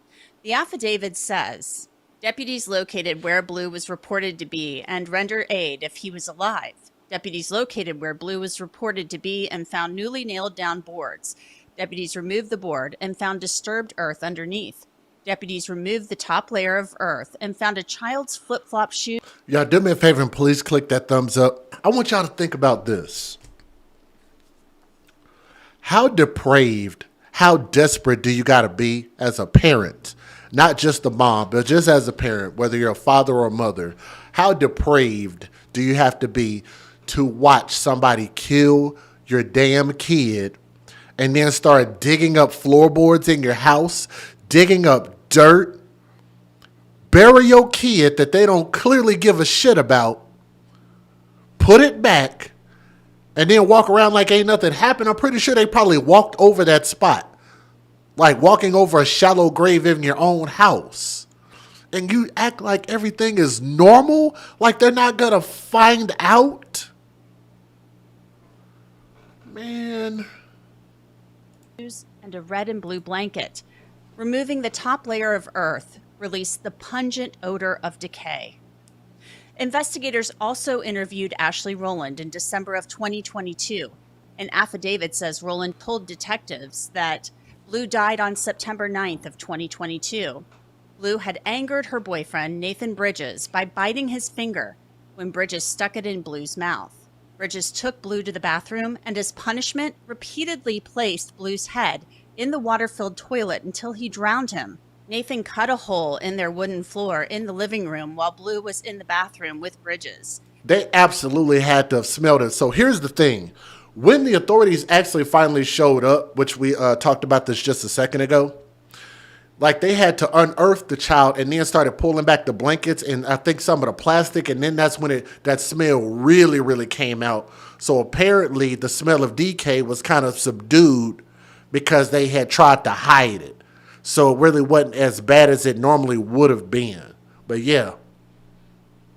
The affidavit says, deputies located where Blue was reported to be and rendered aid if he was alive. Deputies located where Blue was reported to be and found newly nailed down boards. Deputies removed the board and found disturbed earth underneath. Deputies removed the top layer of earth and found a child's flip-flop shoe. Y'all do me a favor and please click that thumbs up. I want y'all to think about this. How depraved, how desperate do you got to be as a parent? Not just a mom, but just as a parent, whether you're a father or a mother. How depraved do you have to be to watch somebody kill your damn kid and then start digging up floorboards in your house, digging up dirt, bury your kid that they don't clearly give a shit about, put it back, and then walk around like ain't nothing happened? I'm pretty sure they probably walked over that spot, like walking over a shallow grave in your own house. And you act like everything is normal, like they're not gonna find out? Man. And a red and blue blanket. Removing the top layer of earth released the pungent odor of decay. Investigators also interviewed Ashley Rowland in December of 2022. An affidavit says Rowland told detectives that Blue died on September 9th of 2022. Blue had angered her boyfriend, Nathan Bridges, by biting his finger when Bridges stuck it in Blue's mouth. Bridges took Blue to the bathroom and as punishment repeatedly placed Blue's head in the water-filled toilet until he drowned him. Nathan cut a hole in their wooden floor in the living room while Blue was in the bathroom with Bridges. They absolutely had to have smelled it. So here's the thing. When the authorities actually finally showed up, which we talked about this just a second ago, Like they had to unearth the child and then started pulling back the blankets and I think some of the plastic, and then that's when that smell really, really came out. So apparently the smell of decay was kind of subdued because they had tried to hide it. So it really wasn't as bad as it normally would have been. But yeah,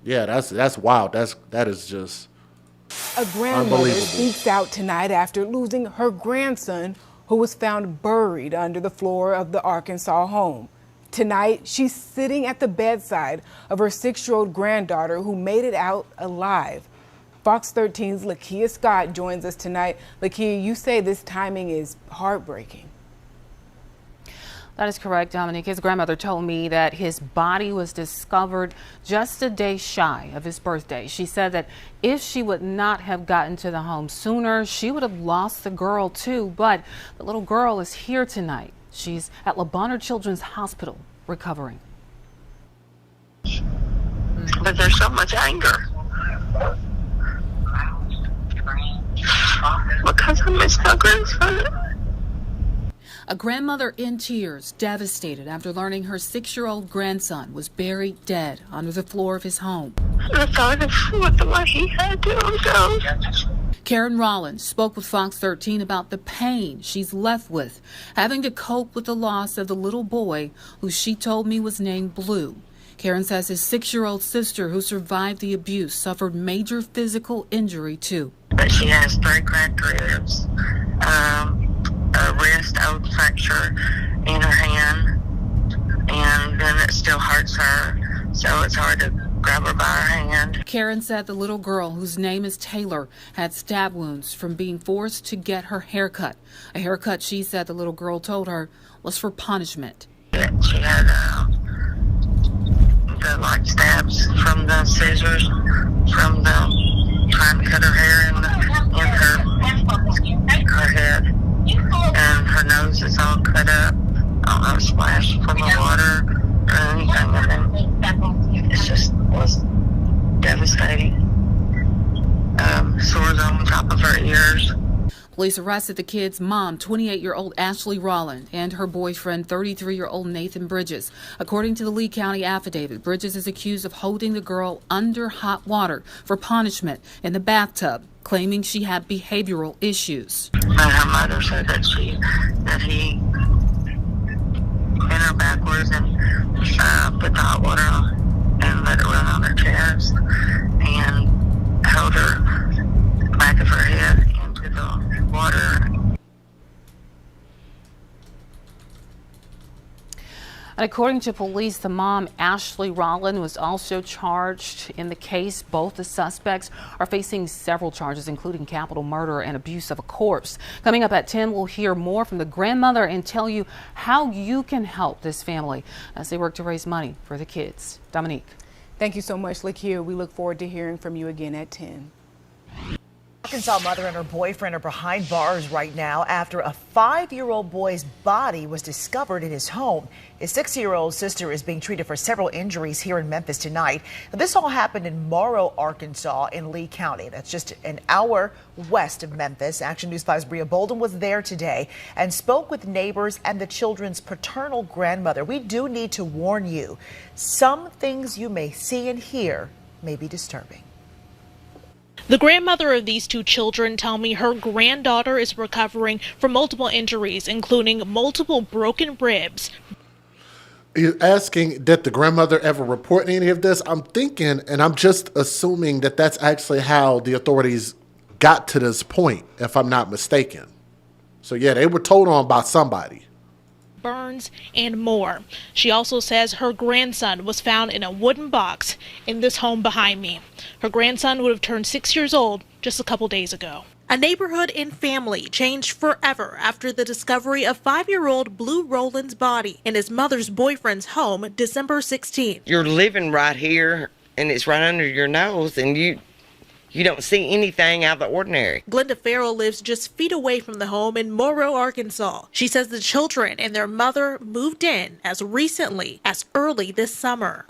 that's wild. That is just a grandmother speaks out tonight after losing her grandson, who was found buried under the floor of the Arkansas home. Tonight, she's sitting at the bedside of her 6-year-old granddaughter who made it out alive. Fox 13's Lakia Scott joins us tonight. Lakia, you say this timing is heartbreaking. That is correct, Dominique. His grandmother told me that his body was discovered just a day shy of his birthday. She said that if she would not have gotten to the home sooner, she would have lost the girl too. But the little girl is here tonight. She's at Le Bonheur Children's Hospital recovering. But there's so much anger. Because I miss my grandson. A grandmother in tears, devastated after learning her 6-year-old grandson was buried dead under the floor of his home. I thought of what he had to himself. Karen Rollins spoke with Fox 13 about the pain she's left with, having to cope with the loss of the little boy who she told me was named Blue. Karen says his 6-year-old sister who survived the abuse suffered major physical injury too. But she has 3 cracked ribs, a wrist fracture in her hand, and then it still hurts her, so it's hard to grab her by her hand. Karen said the little girl, whose name is Taylor, had stab wounds from being forced to get her hair cut. A haircut she said the little girl told her was for punishment. She had the stabs from the scissors, from the trying to cut her hair in her head. And her nose is all cut up. I don't know, splashed from the water or anything. And then it just was devastating. Sores on top of her ears. Police arrested the kid's mom, 28-year-old Ashley Rolland, and her boyfriend, 33-year-old Nathan Bridges. According to the Lee County affidavit, Bridges is accused of holding the girl under hot water for punishment in the bathtub, claiming she had behavioral issues. And her mother said that he bent her backwards and put the hot water on and let it run on her chest and held her back of her head into the water. And according to police, the mom, Ashley Rolland, was also charged in the case. Both the suspects are facing several charges, including capital murder and abuse of a corpse. Coming up at 10, we'll hear more from the grandmother and tell you how you can help this family as they work to raise money for the kids. Dominique. Thank you so much, Lakia. We look forward to hearing from you again at 10. Arkansas mother and her boyfriend are behind bars right now after a 5-year-old boy's body was discovered in his home. His 6-year-old sister is being treated for several injuries here in Memphis tonight. Now, this all happened in Morrow, Arkansas in Lee County. That's just an hour west of Memphis. Action News 5's Bria Bolden was there today and spoke with neighbors and the children's paternal grandmother. We do need to warn you, some things you may see and hear may be disturbing. The grandmother of these 2 children tell me her granddaughter is recovering from multiple injuries, including multiple broken ribs. You're asking, did the grandmother ever report any of this? I'm thinking, and I'm just assuming that that's actually how the authorities got to this point, if I'm not mistaken. So yeah, they were told on by somebody. Burns, and more. She also says her grandson was found in a wooden box in this home behind me. Her grandson would have turned 6 years old just a couple days ago. A neighborhood and family changed forever after the discovery of 5-year-old Blue Roland's body in his mother's boyfriend's home December 16th. You're living right here and it's right under your nose and you don't see anything out of the ordinary. Glenda Farrell lives just feet away from the home in Morrow, Arkansas. She says the children and their mother moved in as recently as early this summer.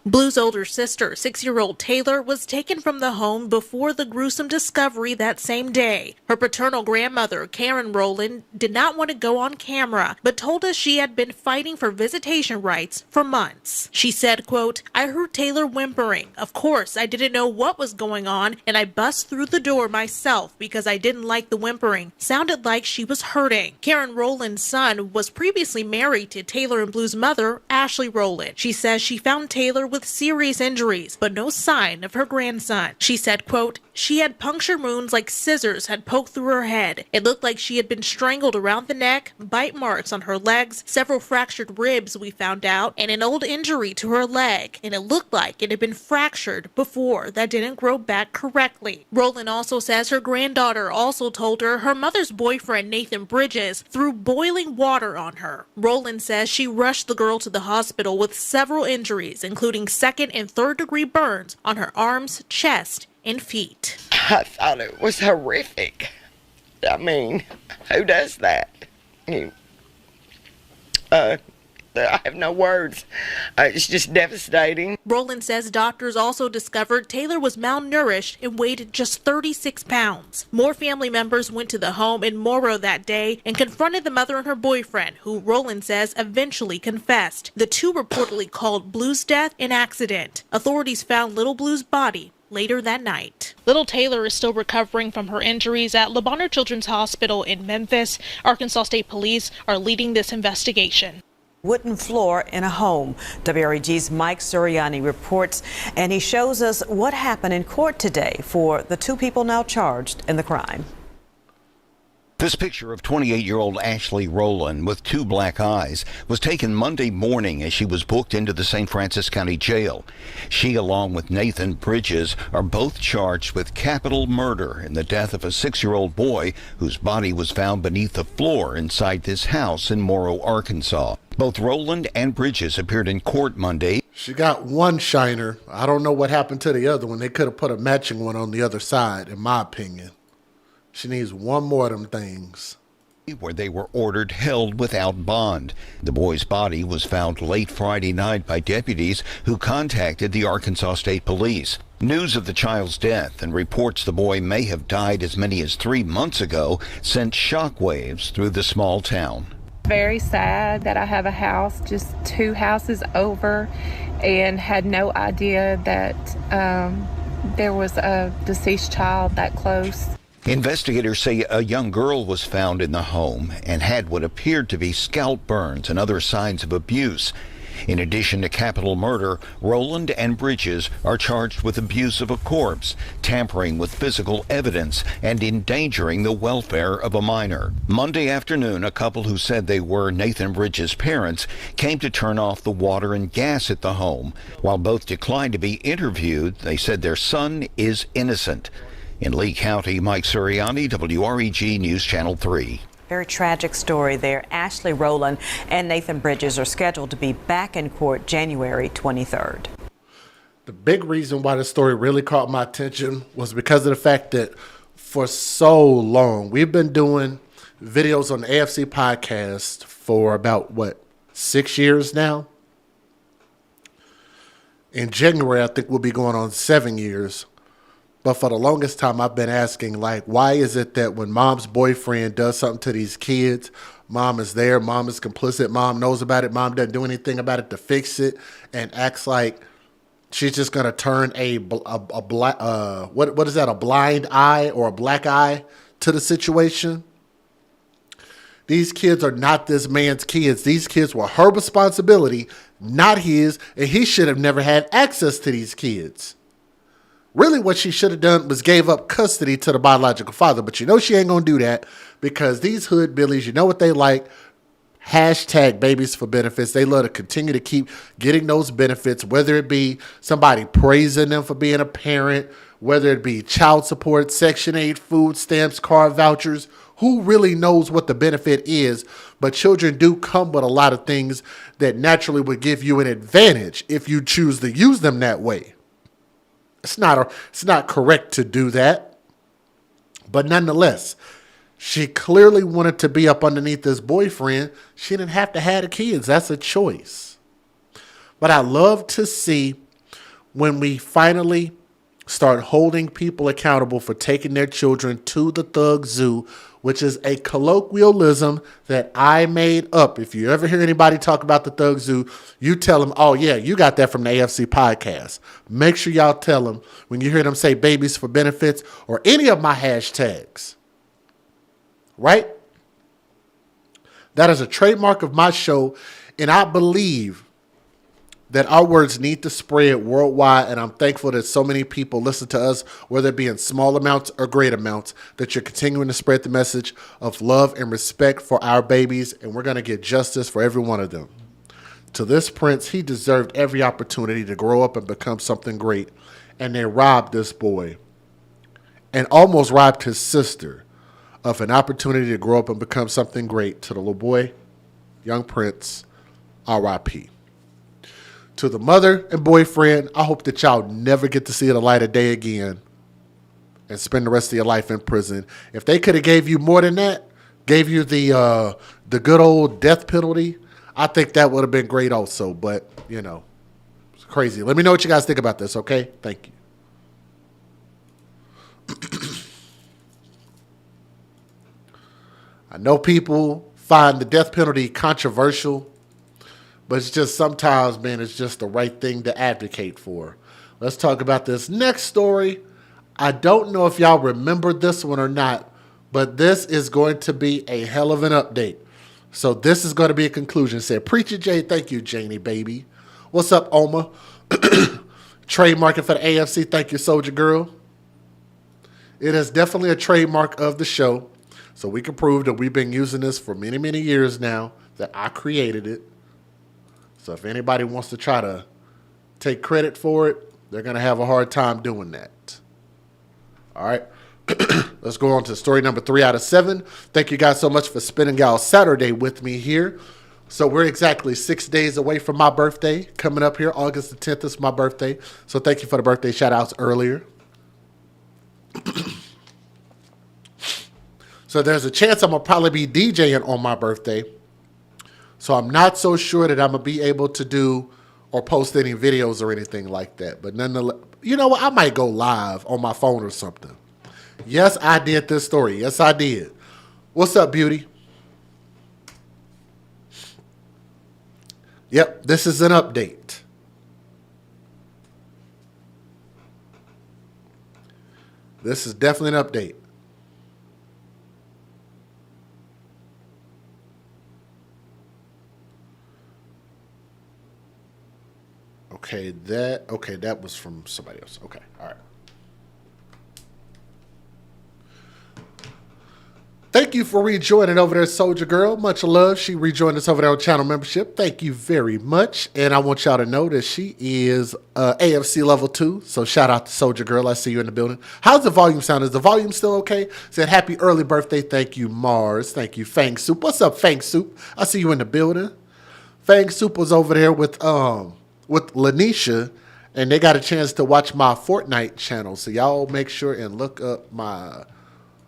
Blue's older sister, 6-year-old Taylor, was taken from the home before the gruesome discovery that same day. Her paternal grandmother, Karen Rowland, did not want to go on camera, but told us she had been fighting for visitation rights for months. She said, quote, "I heard Taylor whimpering. Of course, I didn't know what was going on, and I bust through the door myself because I didn't like the whimpering. Sounded like she was hurting." Karen Rowland's son was previously married to Taylor and Blue's mother, Ashley Rowland. She says she found Taylor with serious injuries, but no sign of her grandson. She said, quote, "She had puncture wounds like scissors had poked through her head. It looked like she had been strangled around the neck, bite marks on her legs, several fractured ribs we found out, and an old injury to her leg. And it looked like it had been fractured before that didn't grow back correctly." Rowland also says her granddaughter also told her her mother's boyfriend, Nathan Bridges, threw boiling water on her. Rowland says she rushed the girl to the hospital with several injuries, including 2nd and 3rd degree burns on her arms, chest, and feet. I thought it was horrific. I mean, who does that? I have no words. It's just devastating. Rowland says doctors also discovered Taylor was malnourished and weighed just 36 pounds. More family members went to the home in Morrow that day and confronted the mother and her boyfriend, who Rowland says eventually confessed. The two reportedly called Blue's death an accident. Authorities found little Blue's body later that night. Little Taylor is still recovering from her injuries at Le Bonheur Children's Hospital in Memphis. Arkansas State Police are leading this investigation. Wooden floor in a home. WREG's Mike Suriani reports, and he shows us what happened in court today for the two people now charged in the crime. This picture of 28-year-old Ashley Rowland with 2 black eyes was taken Monday morning as she was booked into the St. Francis County Jail. She, along with Nathan Bridges, are both charged with capital murder in the death of a 6-year-old boy whose body was found beneath the floor inside this house in Morrow, Arkansas. Both Rowland and Bridges appeared in court Monday. She got one shiner. I don't know what happened to the other one. They could have put a matching one on the other side, in my opinion. She needs one more of them things. Where they were ordered held without bond. The boy's body was found late Friday night by deputies who contacted the Arkansas State Police. News of the child's death and reports the boy may have died as many as 3 months ago sent shockwaves through the small town. Very sad that I have a house just 2 houses over and had no idea that there was a deceased child that close. Investigators say a young girl was found in the home and had what appeared to be scalp burns and other signs of abuse. In addition to capital murder, Rowland and Bridges are charged with abuse of a corpse, tampering with physical evidence, and endangering the welfare of a minor. Monday afternoon, a couple who said they were Nathan Bridges' parents came to turn off the water and gas at the home. While both declined to be interviewed, they said their son is innocent. In Lee County, Mike Suriani, WREG News Channel 3. Very tragic story there. Ashley Rowland and Nathan Bridges are scheduled to be back in court January 23rd. The big reason why this story really caught my attention was because of the fact that for so long, we've been doing videos on the AFC podcast for about, 6 years now? In January, I think we'll be going on 7 years. But for the longest time, I've been asking, why is it that when mom's boyfriend does something to these kids, mom is there, mom is complicit, mom knows about it, mom doesn't do anything about it to fix it, and acts like she's just going to turn a blind eye or a black eye to the situation? These kids are not this man's kids. These kids were her responsibility, not his, and he should have never had access to these kids. Really, what she should have done was gave up custody to the biological father. But you know she ain't going to do that because these hood billies, you know what they like? Hashtag babies for benefits. They love to continue to keep getting those benefits, whether it be somebody praising them for being a parent, whether it be child support, Section 8, food stamps, car vouchers. Who really knows what the benefit is? But children do come with a lot of things that naturally would give you an advantage if you choose to use them that way. It's not correct to do that. But nonetheless, she clearly wanted to be up underneath this boyfriend. She didn't have to have the kids. That's a choice. But I love to see when we finally start holding people accountable for taking their children to the Thug Zoo, which is a colloquialism that I made up. If you ever hear anybody talk about the Thug Zoo, you tell them, oh, yeah, you got that from the AFC podcast. Make sure y'all tell them when you hear them say babies for benefits or any of my hashtags. Right? That is a trademark of my show, and I believe that our words need to spread worldwide, and I'm thankful that so many people listen to us, whether it be in small amounts or great amounts, that you're continuing to spread the message of love and respect for our babies, and we're going to get justice for every one of them. To this prince, he deserved every opportunity to grow up and become something great, and they robbed this boy and almost robbed his sister of an opportunity to grow up and become something great. To the little boy, young prince, R.I.P. To the mother and boyfriend, I hope that y'all never get to see the light of day again and spend the rest of your life in prison. If they could have gave you more than that, gave you the good old death penalty, I think that would have been great also. But, you know, it's crazy. Let me know what you guys think about this, okay? Thank you. I know people find the death penalty controversial, but it's just sometimes, man, it's just the right thing to advocate for. Let's talk about this next story. I don't know if y'all remember this one or not, but this is going to be a hell of an update. So this is going to be a conclusion. Said, Preacher Jay, thank you, Janie, baby. What's up, Oma? Trademarking for the AFC. Thank you, Soldier Girl. It is definitely a trademark of the show. So we can prove that we've been using this for many, many years now, that I created it. So if anybody wants to try to take credit for it, they're going to have a hard time doing that. All right. Let's go on to story number 3 out of 7. Thank you guys so much for spending y'all Saturday with me here. So we're exactly 6 days away from my birthday coming up here. August the 10th is my birthday. So thank you for the birthday shout outs earlier. So there's a chance I'm going to probably be DJing on my birthday. So I'm not so sure that I'm going to be able to do or post any videos or anything like that. But nonetheless, you know what? I might go live on my phone or something. Yes, I did this story. Yes, I did. What's up, beauty? Yep, this is an update. This is definitely an update. Okay, that was from somebody else. Okay, all right. Thank you for rejoining over there, Soldier Girl. Much love. She rejoined us over there on channel membership. Thank you very much. And I want y'all to know that she is AFC level 2. So shout out to Soldier Girl. I see you in the building. How's the volume sound? Is the volume still okay? Said happy early birthday. Thank you, Mars. Thank you, Fang Soup. What's up, Fang Soup? I see you in the building. Fang Soup was over there with Lanisha, and they got a chance to watch my Fortnite channel. So y'all make sure and look up my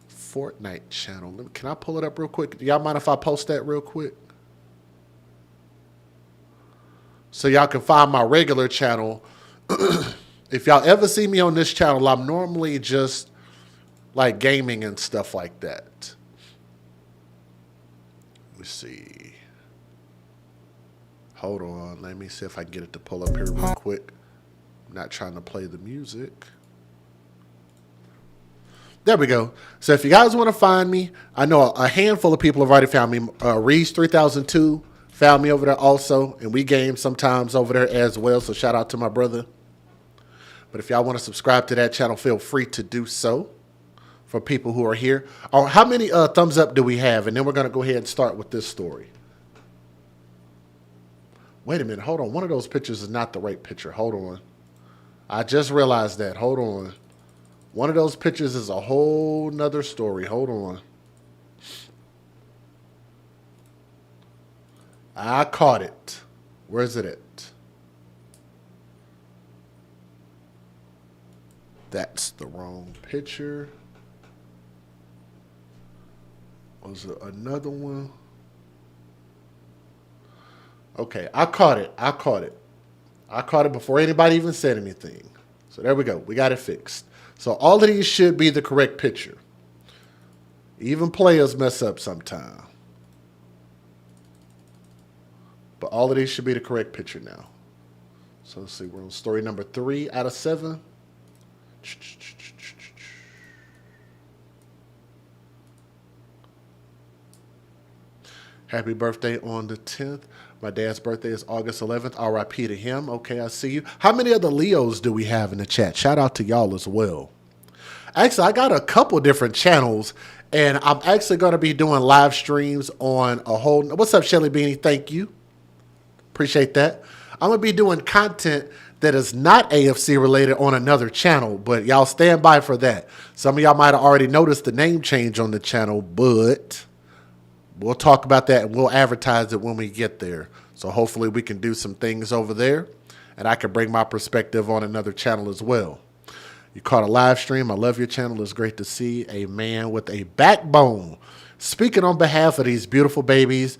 Fortnite channel. Can I pull it up real quick? Do y'all mind if I post that real quick? So y'all can find my regular channel. If y'all ever see me on this channel, I'm normally just like gaming and stuff like that. Let me see. Hold on. Let me see if I can get it to pull up here real quick. I'm not trying to play the music. There we go. So if you guys want to find me, I know a handful of people have already found me. Reese 3002 found me over there also, and we game sometimes over there as well. So shout out to my brother. But if y'all want to subscribe to that channel, feel free to do so. For people who are here, oh, how many thumbs up do we have? And then we're going to go ahead and start with this story. Wait a minute. Hold on. One of those pictures is not the right picture. Hold on. I just realized that. Hold on. One of those pictures is a whole nother story. Hold on. I caught it. Where's it at? That's the wrong picture. Was it another one? Okay, I caught it. I caught it before anybody even said anything. So there we go. We got it fixed. So all of these should be the correct picture. Even players mess up sometime. But all of these should be the correct picture now. So let's see. We're on story number 3 out of 7. Happy birthday on the 10th. My dad's birthday is August 11th. RIP to him. Okay, I see you. How many other Leos do we have in the chat? Shout out to y'all as well. Actually, I got a couple different channels, and I'm actually going to be doing live streams on a whole... What's up, Shelly Beanie? Thank you. Appreciate that. I'm going to be doing content that is not AFC related on another channel, but y'all stand by for that. Some of y'all might have already noticed the name change on the channel, but... we'll talk about that and we'll advertise it when we get there. So hopefully we can do some things over there and I can bring my perspective on another channel as well. You caught a live stream. I love your channel. It's great to see a man with a backbone. Speaking on behalf of these beautiful babies,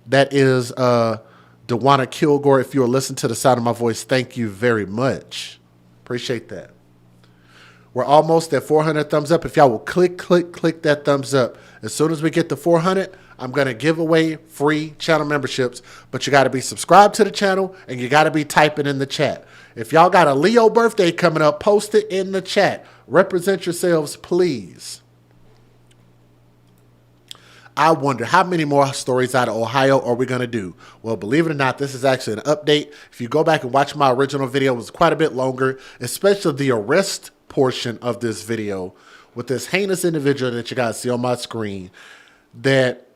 that is Dewana Kilgore. If you are listening to the sound of my voice, thank you very much. Appreciate that. We're almost at 400 thumbs up. If y'all will click that thumbs up. As soon as we get to 400, I'm going to give away free channel memberships, but you got to be subscribed to the channel and you got to be typing in the chat. If y'all got a Leo birthday coming up, post it in the chat. Represent yourselves, please. I wonder how many more stories out of Ohio are we going to do? Well, believe it or not, this is actually an update. If you go back and watch my original video, it was quite a bit longer, especially the arrest portion of this video with this heinous individual that you guys see on my screen that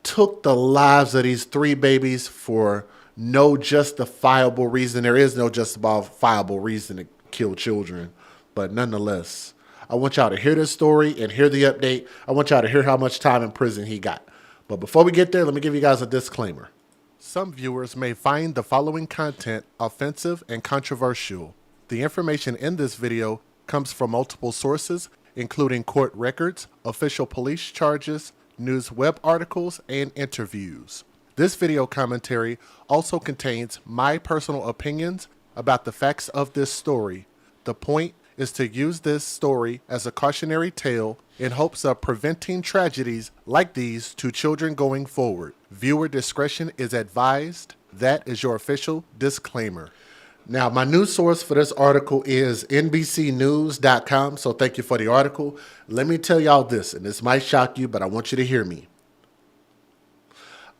took the lives of these 3 babies for no justifiable reason. There is no justifiable reason to kill children, but nonetheless, I want y'all to hear this story and hear the update. I want y'all to hear how much time in prison he got. But before we get there, let me give you guys a disclaimer. Some viewers may find the following content offensive and controversial. The information in this video comes from multiple sources, including court records, official police charges, news web articles, and interviews. This video commentary also contains my personal opinions about the facts of this story. The point is to use this story as a cautionary tale in hopes of preventing tragedies like these to children going forward. Viewer discretion is advised. That is your official disclaimer. Now, my news source for this article is NBCnews.com, so thank you for the article. Let me tell y'all this, and this might shock you, but I want you to hear me.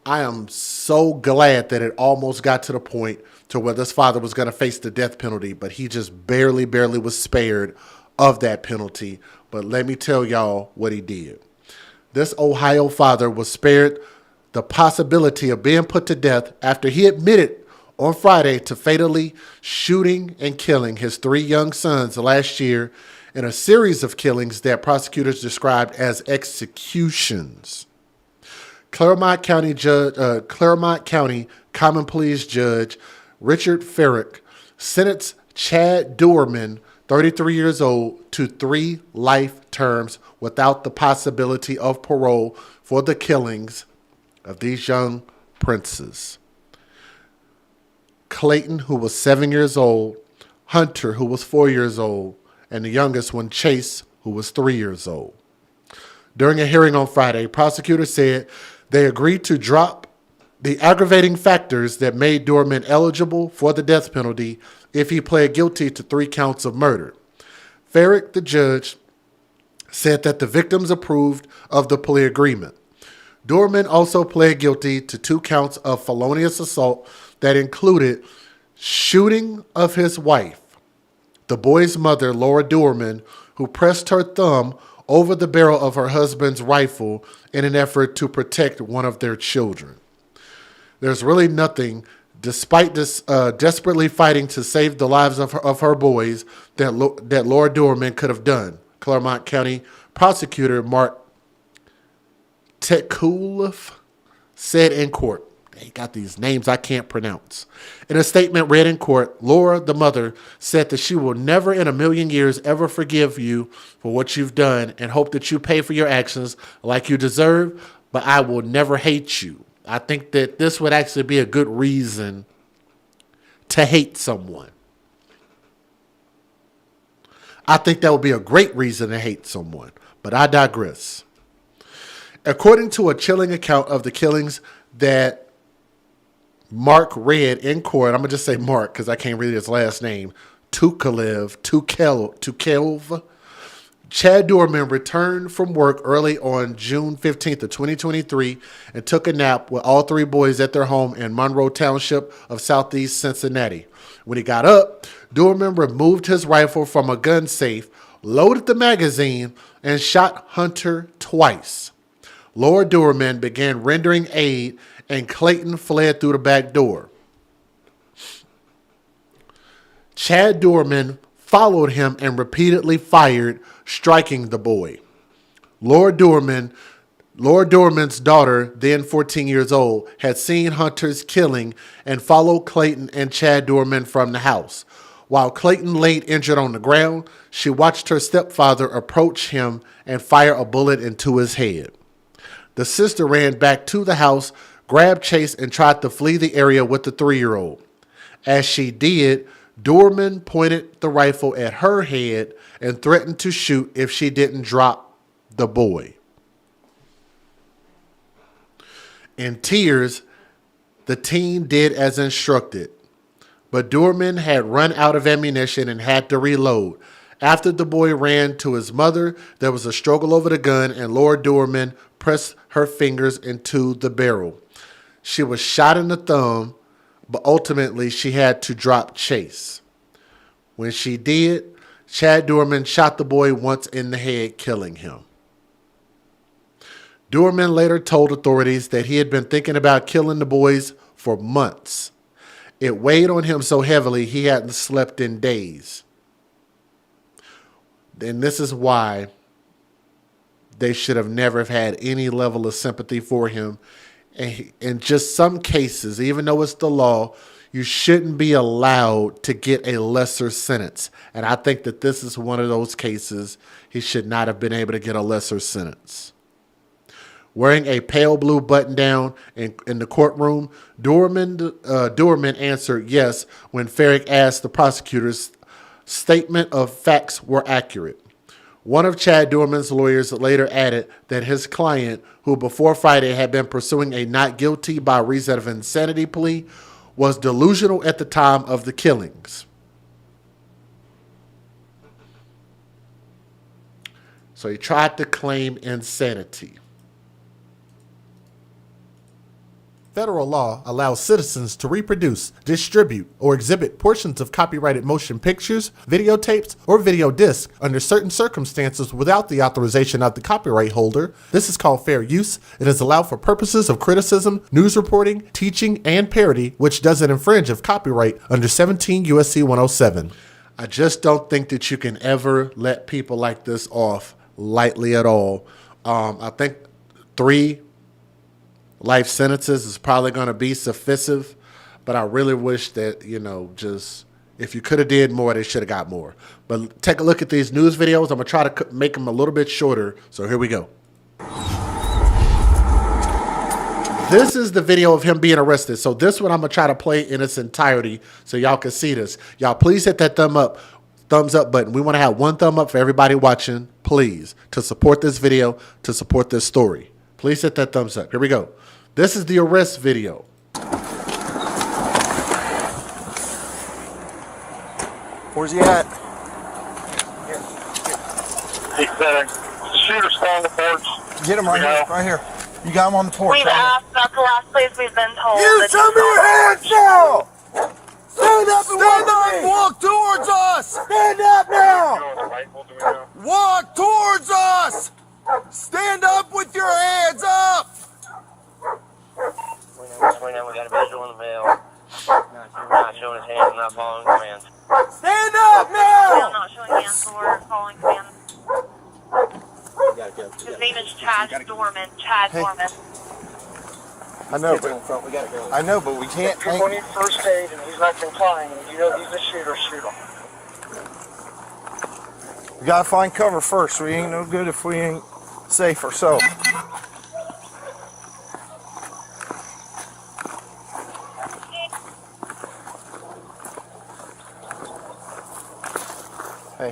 I am so glad that it almost got to the point to where this father was going to face the death penalty, but he just barely was spared of that penalty. But let me tell y'all what he did. This Ohio father was spared the possibility of being put to death after he admitted on Friday to fatally shooting and killing his 3 young sons last year in a series of killings that prosecutors described as executions. Claremont County Common Pleas Judge Richard Ferrick sentenced Chad Doerman, 33 years old, to 3 life terms without the possibility of parole for the killings of these young princes. Clayton, who was 7 years old, Hunter, who was 4 years old, and the youngest one, Chase, who was 3 years old. During a hearing on Friday, prosecutors said they agreed to drop the aggravating factors that made Doerman eligible for the death penalty if he pled guilty to 3 counts of murder. Ferrick, the judge, said that the victims approved of the plea agreement. Doerman also pled guilty to 2 counts of felonious assault that included shooting of his wife, the boy's mother, Laura Doerman, who pressed her thumb over the barrel of her husband's rifle in an effort to protect one of their children. There's really nothing, despite this desperately fighting to save the lives of her boys, that Laura Doerman could have done. Claremont County Prosecutor Mark Tekulev said in court. They got these names I can't pronounce. In a statement read in court, Laura, the mother, said that she will never in a million years ever forgive you for what you've done and hope that you pay for your actions like you deserve, but I will never hate you. I think that this would actually be a good reason to hate someone. I think that would be a great reason to hate someone, but I digress. According to a chilling account of the killings that Mark read in court, I'm going to just say Mark because I can't read his last name, Tukelv, Chad Doorman returned from work early on June 15th of 2023 and took a nap with all three boys at their home in Monroe Township of Southeast Cincinnati. When he got up, Doorman removed his rifle from a gun safe, loaded the magazine, and shot Hunter twice. Laura Doorman began rendering aid, and Clayton fled through the back door. Chad Doorman followed him and repeatedly fired, striking the boy. Laura Doorman's daughter, then 14 years old, had seen Hunter's killing and followed Clayton and Chad Doorman from the house. While Clayton laid injured on the ground, she watched her stepfather approach him and fire a bullet into his head. The sister ran back to the house, grabbed Chase, and tried to flee the area with the 3-year-old. As she did, Doorman pointed the rifle at her head and threatened to shoot if she didn't drop the boy. In tears, the teen did as instructed, but Doorman had run out of ammunition and had to reload. After the boy ran to his mother, there was a struggle over the gun, and Laura Doorman pressed her fingers into the barrel. She was shot in the thumb, but ultimately she had to drop Chase. When she did, Chad Doorman shot the boy once in the head, killing him. Doorman later told authorities that he had been thinking about killing the boys for months. It weighed on him so heavily he hadn't slept in days. And this is why they should have never have had any level of sympathy for him. And in just some cases, even though it's the law, you shouldn't be allowed to get a lesser sentence. And I think that this is one of those cases he should not have been able to get a lesser sentence. Wearing a pale blue button-down in the courtroom, Doorman answered yes when Farrick asked the prosecutor's statement of facts were accurate. One of Chad Doorman's lawyers later added that his client, who before Friday had been pursuing a not guilty by reason of insanity plea, was delusional at the time of the killings. So he tried to claim insanity. Federal law allows citizens to reproduce, distribute, or exhibit portions of copyrighted motion pictures, videotapes, or video discs under certain circumstances without the authorization of the copyright holder. This is called fair use. It is allowed for purposes of criticism, news reporting, teaching, and parody, which doesn't infringe of copyright under 17 U.S.C. 107. I just don't think that you can ever let people like this off lightly at all. I think 3 life sentences is probably going to be sufficient, but I really wish that, just if you could have did more, they should have got more. But take a look at these news videos. I'm going to try to make them a little bit shorter. So here we go. This is the video of him being arrested. So this one I'm going to try to play in its entirety so y'all can see this. Y'all please hit that thumbs up button. We want to have 1 thumb up for everybody watching, please, to support this video, to support this story. Please hit that thumbs up. Here we go. This is the arrest video. Where's he at? Shooter still on the porch. Get him right here. You got him on the porch. We've asked, that's the last place we've been told. You show me your hands now! Stand up and walk towards us! Stand up now! Walk towards us! Stand up with your hands up! We know we got a visual in the mail. Not showing his hands, not following commands. Stand up now! Not showing hands or following commands. His name is Chad Doorman. Chad Doorman. I know, but we can't. People need first aid, and he's not complying. You know he's a shooter. Shoot him. We gotta find cover first. We ain't no good if we ain't safe ourselves.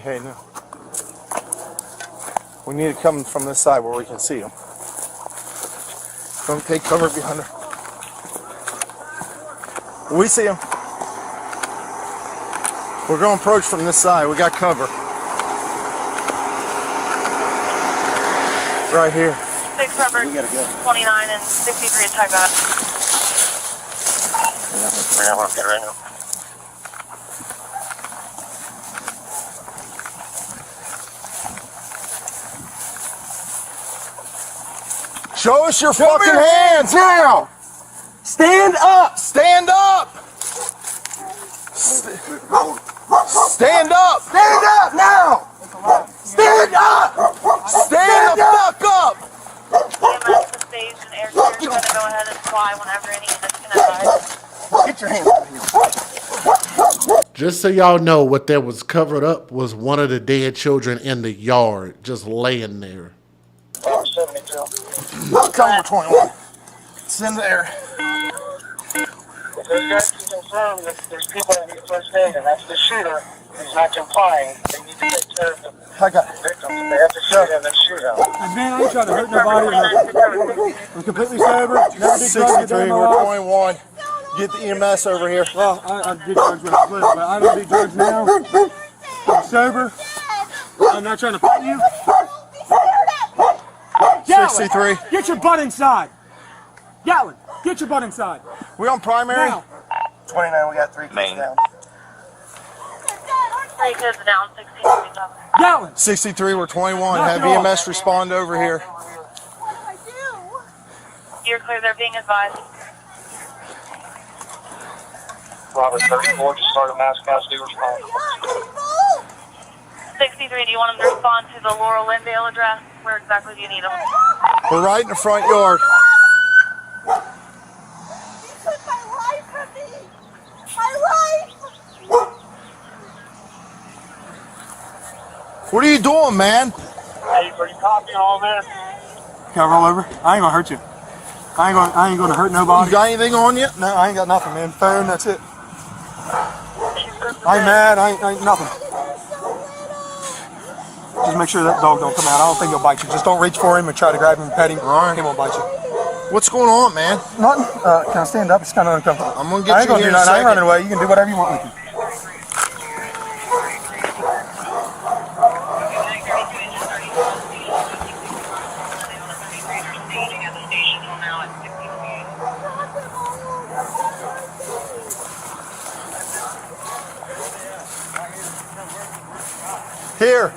Hey, no. We need to come from this side where we can see them. Don't take cover behind her. We see them. We're going to approach from this side. We got cover. Right here. 6 covered, 29 and 63 is high back. Yeah, I'm okay right now. Show us your fucking hands now! Stand up! Stand up! Stand up! Stand up now! Stand up! Stand the fuck up! EMS to stage and air clear is going to go ahead and fly whenever any units can advise. Get your hands out of here. Just so y'all know, what that was covered up was one of the dead children in the yard, just laying there. 72. Cover 21. It's in there. Those guys can confirm that there's people that need first aid, and that's the shooter who's not complying. They need to take care of the victims. They have to shoot him and shoot him. Man, I ain't trying to hurt nobody. I'm completely sober. Never did 63, we're 21. Get the EMS over here. Well, I did drugs when I was, but I don't do drugs now. I'm sober. I'm not trying to fight you. 63. Get your butt inside. Gatlin, get your butt inside. We on primary? Now. 29, we got 3 kids down. 3 kids down, 16 kids up. Gatlin! 63, we're 21. Have EMS respond over here. You're clear, they're being advised. Robert 34, just started mass casualty response. 63, do you want them to respond to the Laurel Lindale address? Where exactly do you need them? We're right in the front yard. What are you doing, man? Hey, are you copying all this? Can I roll over? I ain't gonna hurt you. I ain't gonna hurt nobody. You got anything on you? No, I ain't got nothing, man. Phone, that's it. I ain't mad. I ain't nothing. Just make sure that dog don't come out. I don't think he'll bite you. Just don't reach for him and try to grab him and pet him. All right. He won't bite you. What's going on, man? Nothing. Can I stand up? It's kind of uncomfortable. I'm gonna get you here in a second. I ain't running away. You can do whatever you want with me. Here.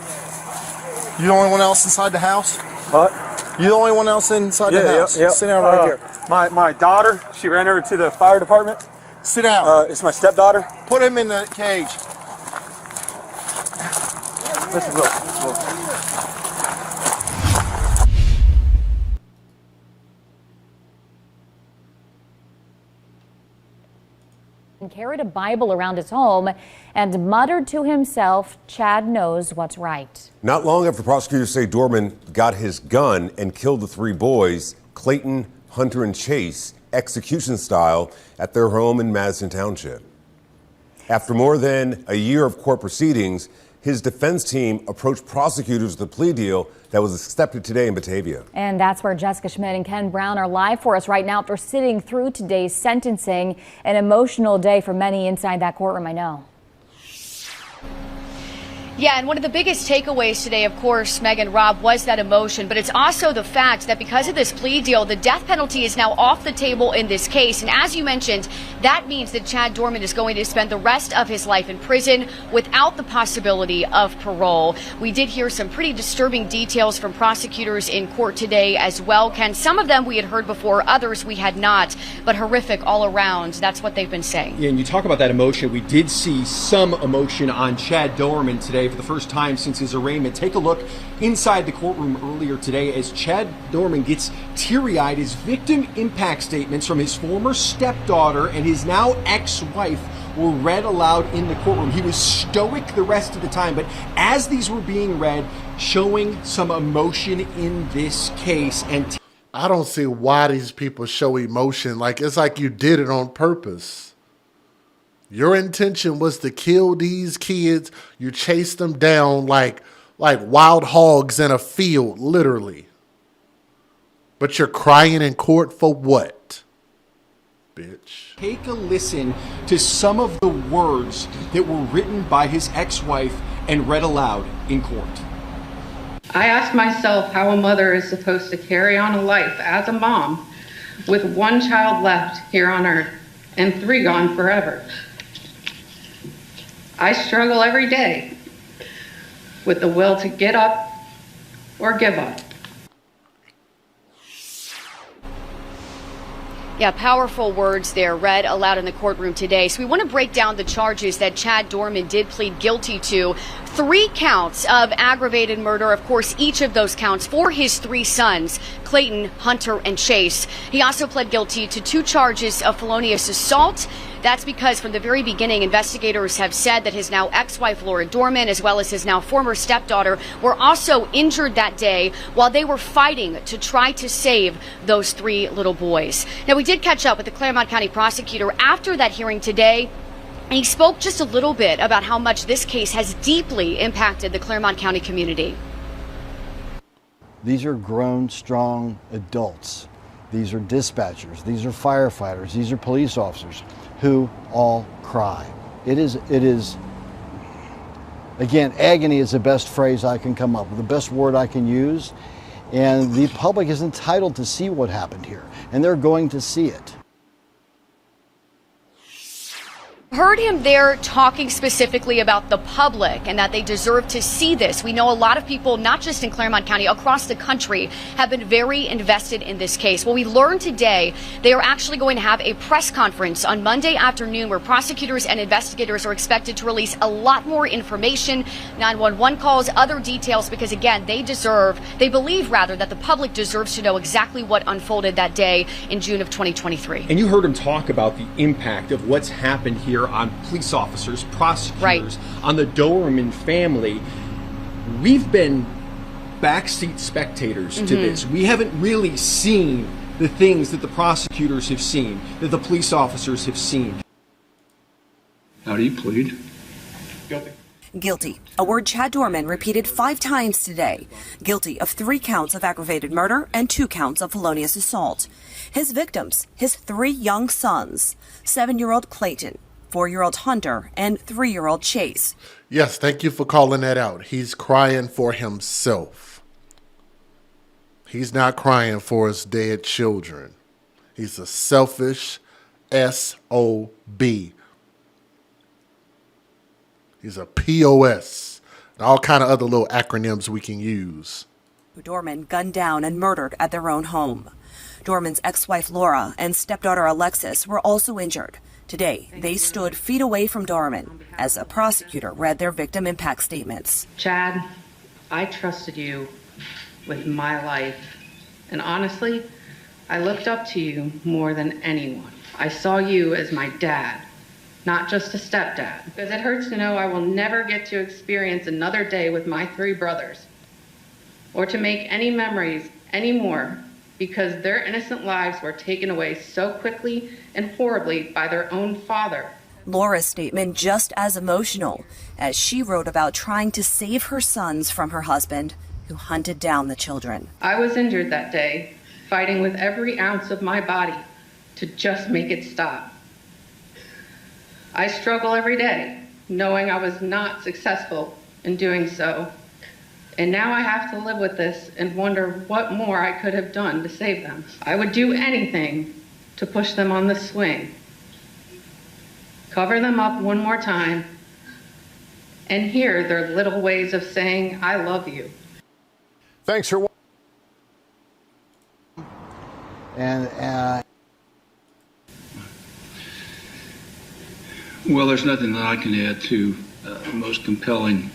You the only one else inside the house? What? You the only one else inside the house? Yeah. Sit down right here. My daughter, she ran over to the fire department. Sit down. It's my stepdaughter. Put him in the cage. This is Will. And carried a Bible around his home and muttered to himself, "Chad knows what's right." Not long after prosecutors say Dorman got his gun and killed the 3 boys, Clayton, Hunter, and Chase, execution style, at their home in Madison Township. After more than a year of court proceedings, his defense team approached prosecutors with a plea deal that was accepted today in Batavia. And that's where Jessica Schmidt and Ken Brown are live for us right now after sitting through today's sentencing. An emotional day for many inside that courtroom, I know. Yeah, and one of the biggest takeaways today, of course, Megan, Rob, was that emotion, but it's also the fact that because of this plea deal, the death penalty is now off the table in this case. And as you mentioned, that means that Chad Dorman is going to spend the rest of his life in prison without the possibility of parole. We did hear some pretty disturbing details from prosecutors in court today as well, Ken. Some of them we had heard before, others we had not, but horrific all around. That's what they've been saying. Yeah, and you talk about that emotion. We did see some emotion on Chad Dorman today for the first time since his arraignment. Take a look inside the courtroom earlier today as Chad Dorman gets teary-eyed. His victim impact statements from his former stepdaughter and his now ex-wife were read aloud in the courtroom. He was stoic the rest of the time, but as these were being read, showing some emotion in this case. And I don't see why these people show emotion. Like, it's like you did it on purpose. Your intention was to kill these kids. You chased them down like wild hogs in a field, literally. But you're crying in court for what, bitch? Take a listen to some of the words that were written by his ex-wife and read aloud in court. I ask myself how a mother is supposed to carry on a life as a mom with one child left here on earth and 3 gone forever. I struggle every day with the will to get up or give up. Yeah, powerful words there read aloud in the courtroom today. So we want to break down the charges that Chad Dorman did plead guilty to. 3 counts of aggravated murder, of course, each of those counts for his 3 sons, Clayton, Hunter, and Chase. He also pled guilty to 2 charges of felonious assault. That's because from the very beginning, investigators have said that his now ex-wife, Laura Dorman, as well as his now former stepdaughter, were also injured that day while they were fighting to try to save those 3 little boys. Now, we did catch up with the Claremont County prosecutor after that hearing today. And he spoke just a little bit about how much this case has deeply impacted the Claremont County community. These are grown, strong adults. These are dispatchers. These are firefighters. These are police officers who all cry. It is, again, agony is the best phrase I can come up with, the best word I can use. And the public is entitled to see what happened here, and they're going to see it. Heard him there talking specifically about the public and that they deserve to see this. We know a lot of people, not just in Claremont County, across the country, have been very invested in this case. Well, we learned today they are actually going to have a press conference on Monday afternoon where prosecutors and investigators are expected to release a lot more information, 911 calls, other details, because again, they believe that the public deserves to know exactly what unfolded that day in June of 2023. And you heard him talk about the impact of what's happened here on police officers, prosecutors, on the Dorman family. We've been backseat spectators to this. We haven't really seen the things that the prosecutors have seen, that the police officers have seen. How do you plead? Guilty. Guilty, a word Chad Dorman repeated 5 times today. Guilty of 3 counts of aggravated murder and 2 counts of felonious assault. His victims, his 3 young sons, 7-year-old Clayton, 4-year-old Hunter, and 3-year-old Chase. Yes, thank you for calling that out. He's crying for himself. He's not crying for his dead children. He's a selfish SOB. He's a POS. And all kind of other little acronyms we can use. Dorman gunned down and murdered at their own home. Dorman's ex-wife Laura and stepdaughter Alexis were also injured. Today, they stood feet away from Dorman as a prosecutor read their victim impact statements. Chad, I trusted you with my life. And honestly, I looked up to you more than anyone. I saw you as my dad, not just a stepdad. Because it hurts to know I will never get to experience another day with my 3 brothers, or to make any memories anymore, because their innocent lives were taken away so quickly and horribly by their own father. Laura's statement just as emotional as she wrote about trying to save her sons from her husband, who hunted down the children. I was injured that day, fighting with every ounce of my body to just make it stop. I struggle every day, knowing I was not successful in doing so. And now I have to live with this and wonder what more I could have done to save them. I would do anything to push them on the swing, cover them up one more time, and hear their little ways of saying, I love you. Thanks for watching. Well, there's nothing that I can add to the most compelling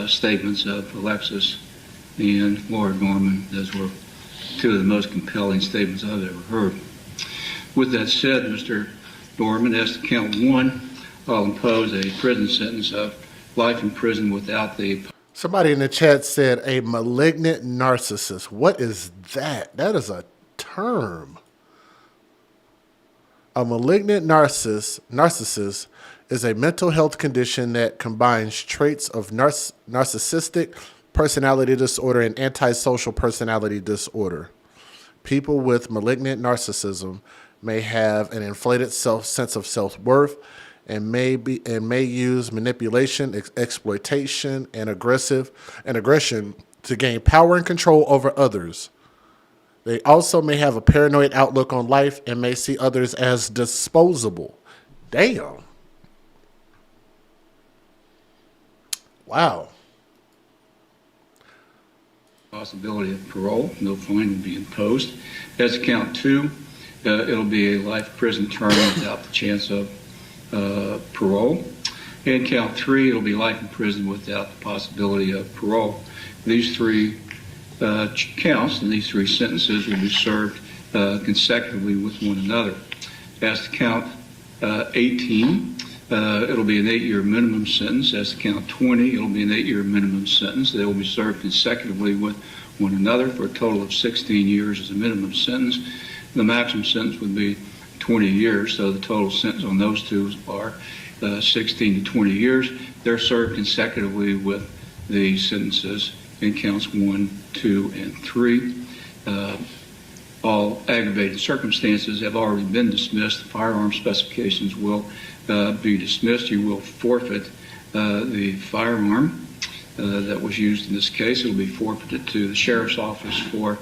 statements of Alexis and Laura Dorman. Those were 2 of the most compelling statements I've ever heard. With that said, Mr. Dorman, as to count 1, I'll impose a prison sentence of life in prison without the... Somebody in the chat said a malignant narcissist. What is that? That is a term. A malignant narcissist is a mental health condition that combines traits of narcissistic personality disorder and antisocial personality disorder. People with malignant narcissism may have an inflated sense of self-worth and may use manipulation, exploitation, and aggression to gain power and control over others. They also may have a paranoid outlook on life and may see others as disposable. Damn. Wow. Possibility of parole, no fine will be imposed. As count 2, it'll be a life prison term without the chance of parole. And count 3, it'll be life in prison without the possibility of parole. These 3 counts and these 3 sentences will be served consecutively with one another. As to count 18, it'll be an 8-year minimum sentence. As to count 20, it'll be an 8-year minimum sentence. They will be served consecutively with one another for a total of 16 years as a minimum sentence. The maximum sentence would be 20 years, so the total sentence on those 2 are 16 to 20 years. They're served consecutively with the sentences in counts 1, 2, and 3. All aggravated circumstances have already been dismissed. The firearm specifications will be dismissed. You will forfeit the firearm that was used in this case. It will be forfeited to the sheriff's office for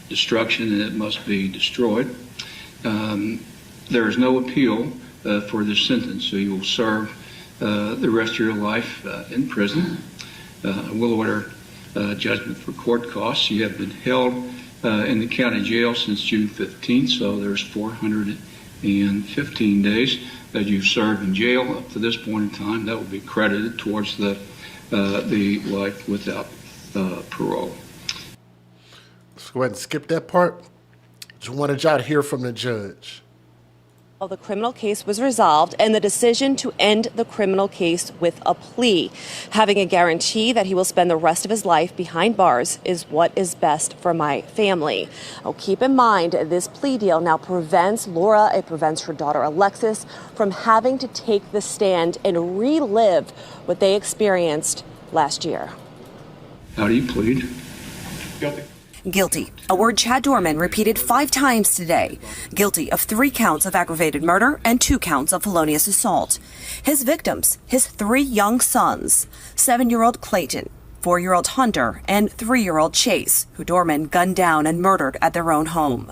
destruction, and it must be destroyed. There is no appeal for this sentence, so you will serve the rest of your life in prison. I will order judgment for court costs. You have been held in the county jail since June 15th, so there's 415 days that you've served in jail up to this point in time. That will be credited towards the life without parole. Let's go ahead and skip that part. Just wanted y'all to hear from the judge. The criminal case was resolved, and the decision to end the criminal case with a plea, having a guarantee that he will spend the rest of his life behind bars, is what is best for my family. Oh, keep in mind, this plea deal now prevents Laura, it prevents her daughter Alexis from having to take the stand and relive what they experienced last year. How do you plead? Guilty. Guilty, a word Chad Dorman repeated 5 times today. Guilty of 3 counts of aggravated murder and 2 counts of felonious assault. His victims, his 3 young sons, 7-year-old Clayton, 4-year-old Hunter, and 3-year-old Chase, who Dorman gunned down and murdered at their own home.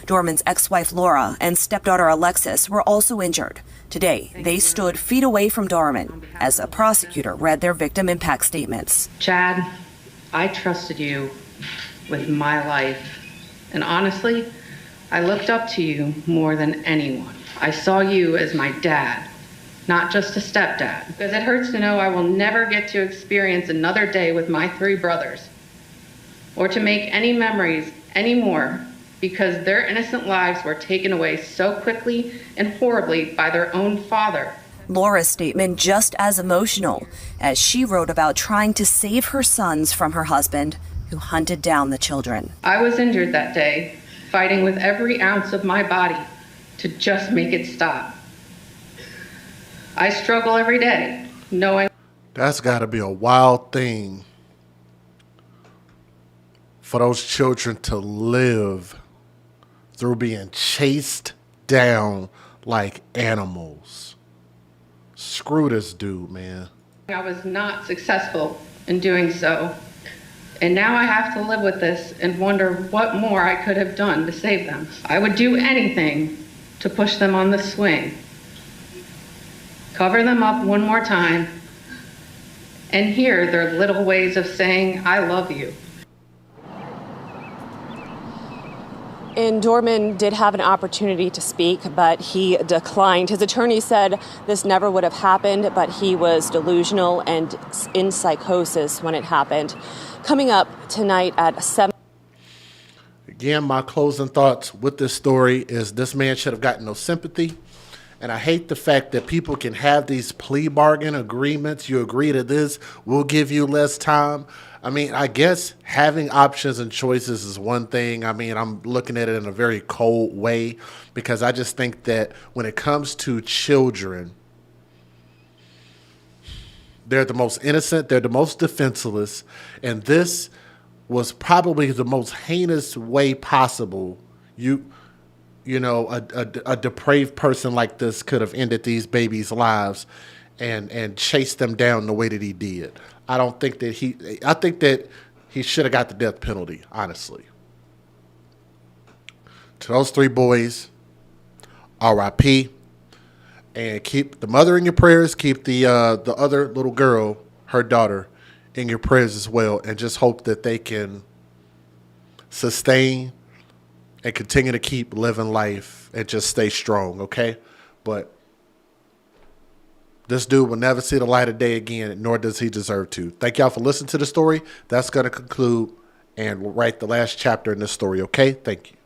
Dorman's ex-wife Laura and stepdaughter Alexis were also injured. Today, they stood feet away from Dorman as a prosecutor read their victim impact statements. Chad, I trusted you with my life. And honestly, I looked up to you more than anyone. I saw you as my dad, not just a stepdad, because it hurts to know I will never get to experience another day with my 3 brothers, or to make any memories anymore, because their innocent lives were taken away so quickly and horribly by their own father. Laura's statement just as emotional, as she wrote about trying to save her sons from her husband, who hunted down the children. I was injured that day, fighting with every ounce of my body to just make it stop. I struggle every day, knowing That's got to be a wild thing for those children to live through being chased down like animals. Screw this dude, man. I was not successful in doing so. And now I have to live with this and wonder what more I could have done to save them. I would do anything to push them on the swing. Cover them up one more time and hear their little ways of saying, I love you. And Dorman did have an opportunity to speak, but he declined. His attorney said this never would have happened, but he was delusional and in psychosis when it happened. Coming up tonight at 7. Again, my closing thoughts with this story is this man should have gotten no sympathy, And I hate the fact that people can have these plea bargain agreements. You agree to this, we'll give you less time. I mean, I guess having options and choices is one thing. I mean, I'm looking at it in a very cold way because I just think that when it comes to children, they're the most innocent, they're the most defenseless, and this was probably the most heinous way possible. You know, a depraved person like this could have ended these babies' lives and chased them down the way that he did. I think that he should have got the death penalty, honestly. To those 3 boys, R.I.P. And keep the mother in your prayers. Keep the other little girl, her daughter, in your prayers as well. And just hope that they can sustain and continue to keep living life and just stay strong, okay? But this dude will never see the light of day again, nor does he deserve to. Thank y'all for listening to the story. That's going to conclude and write the last chapter in this story, okay? Thank you.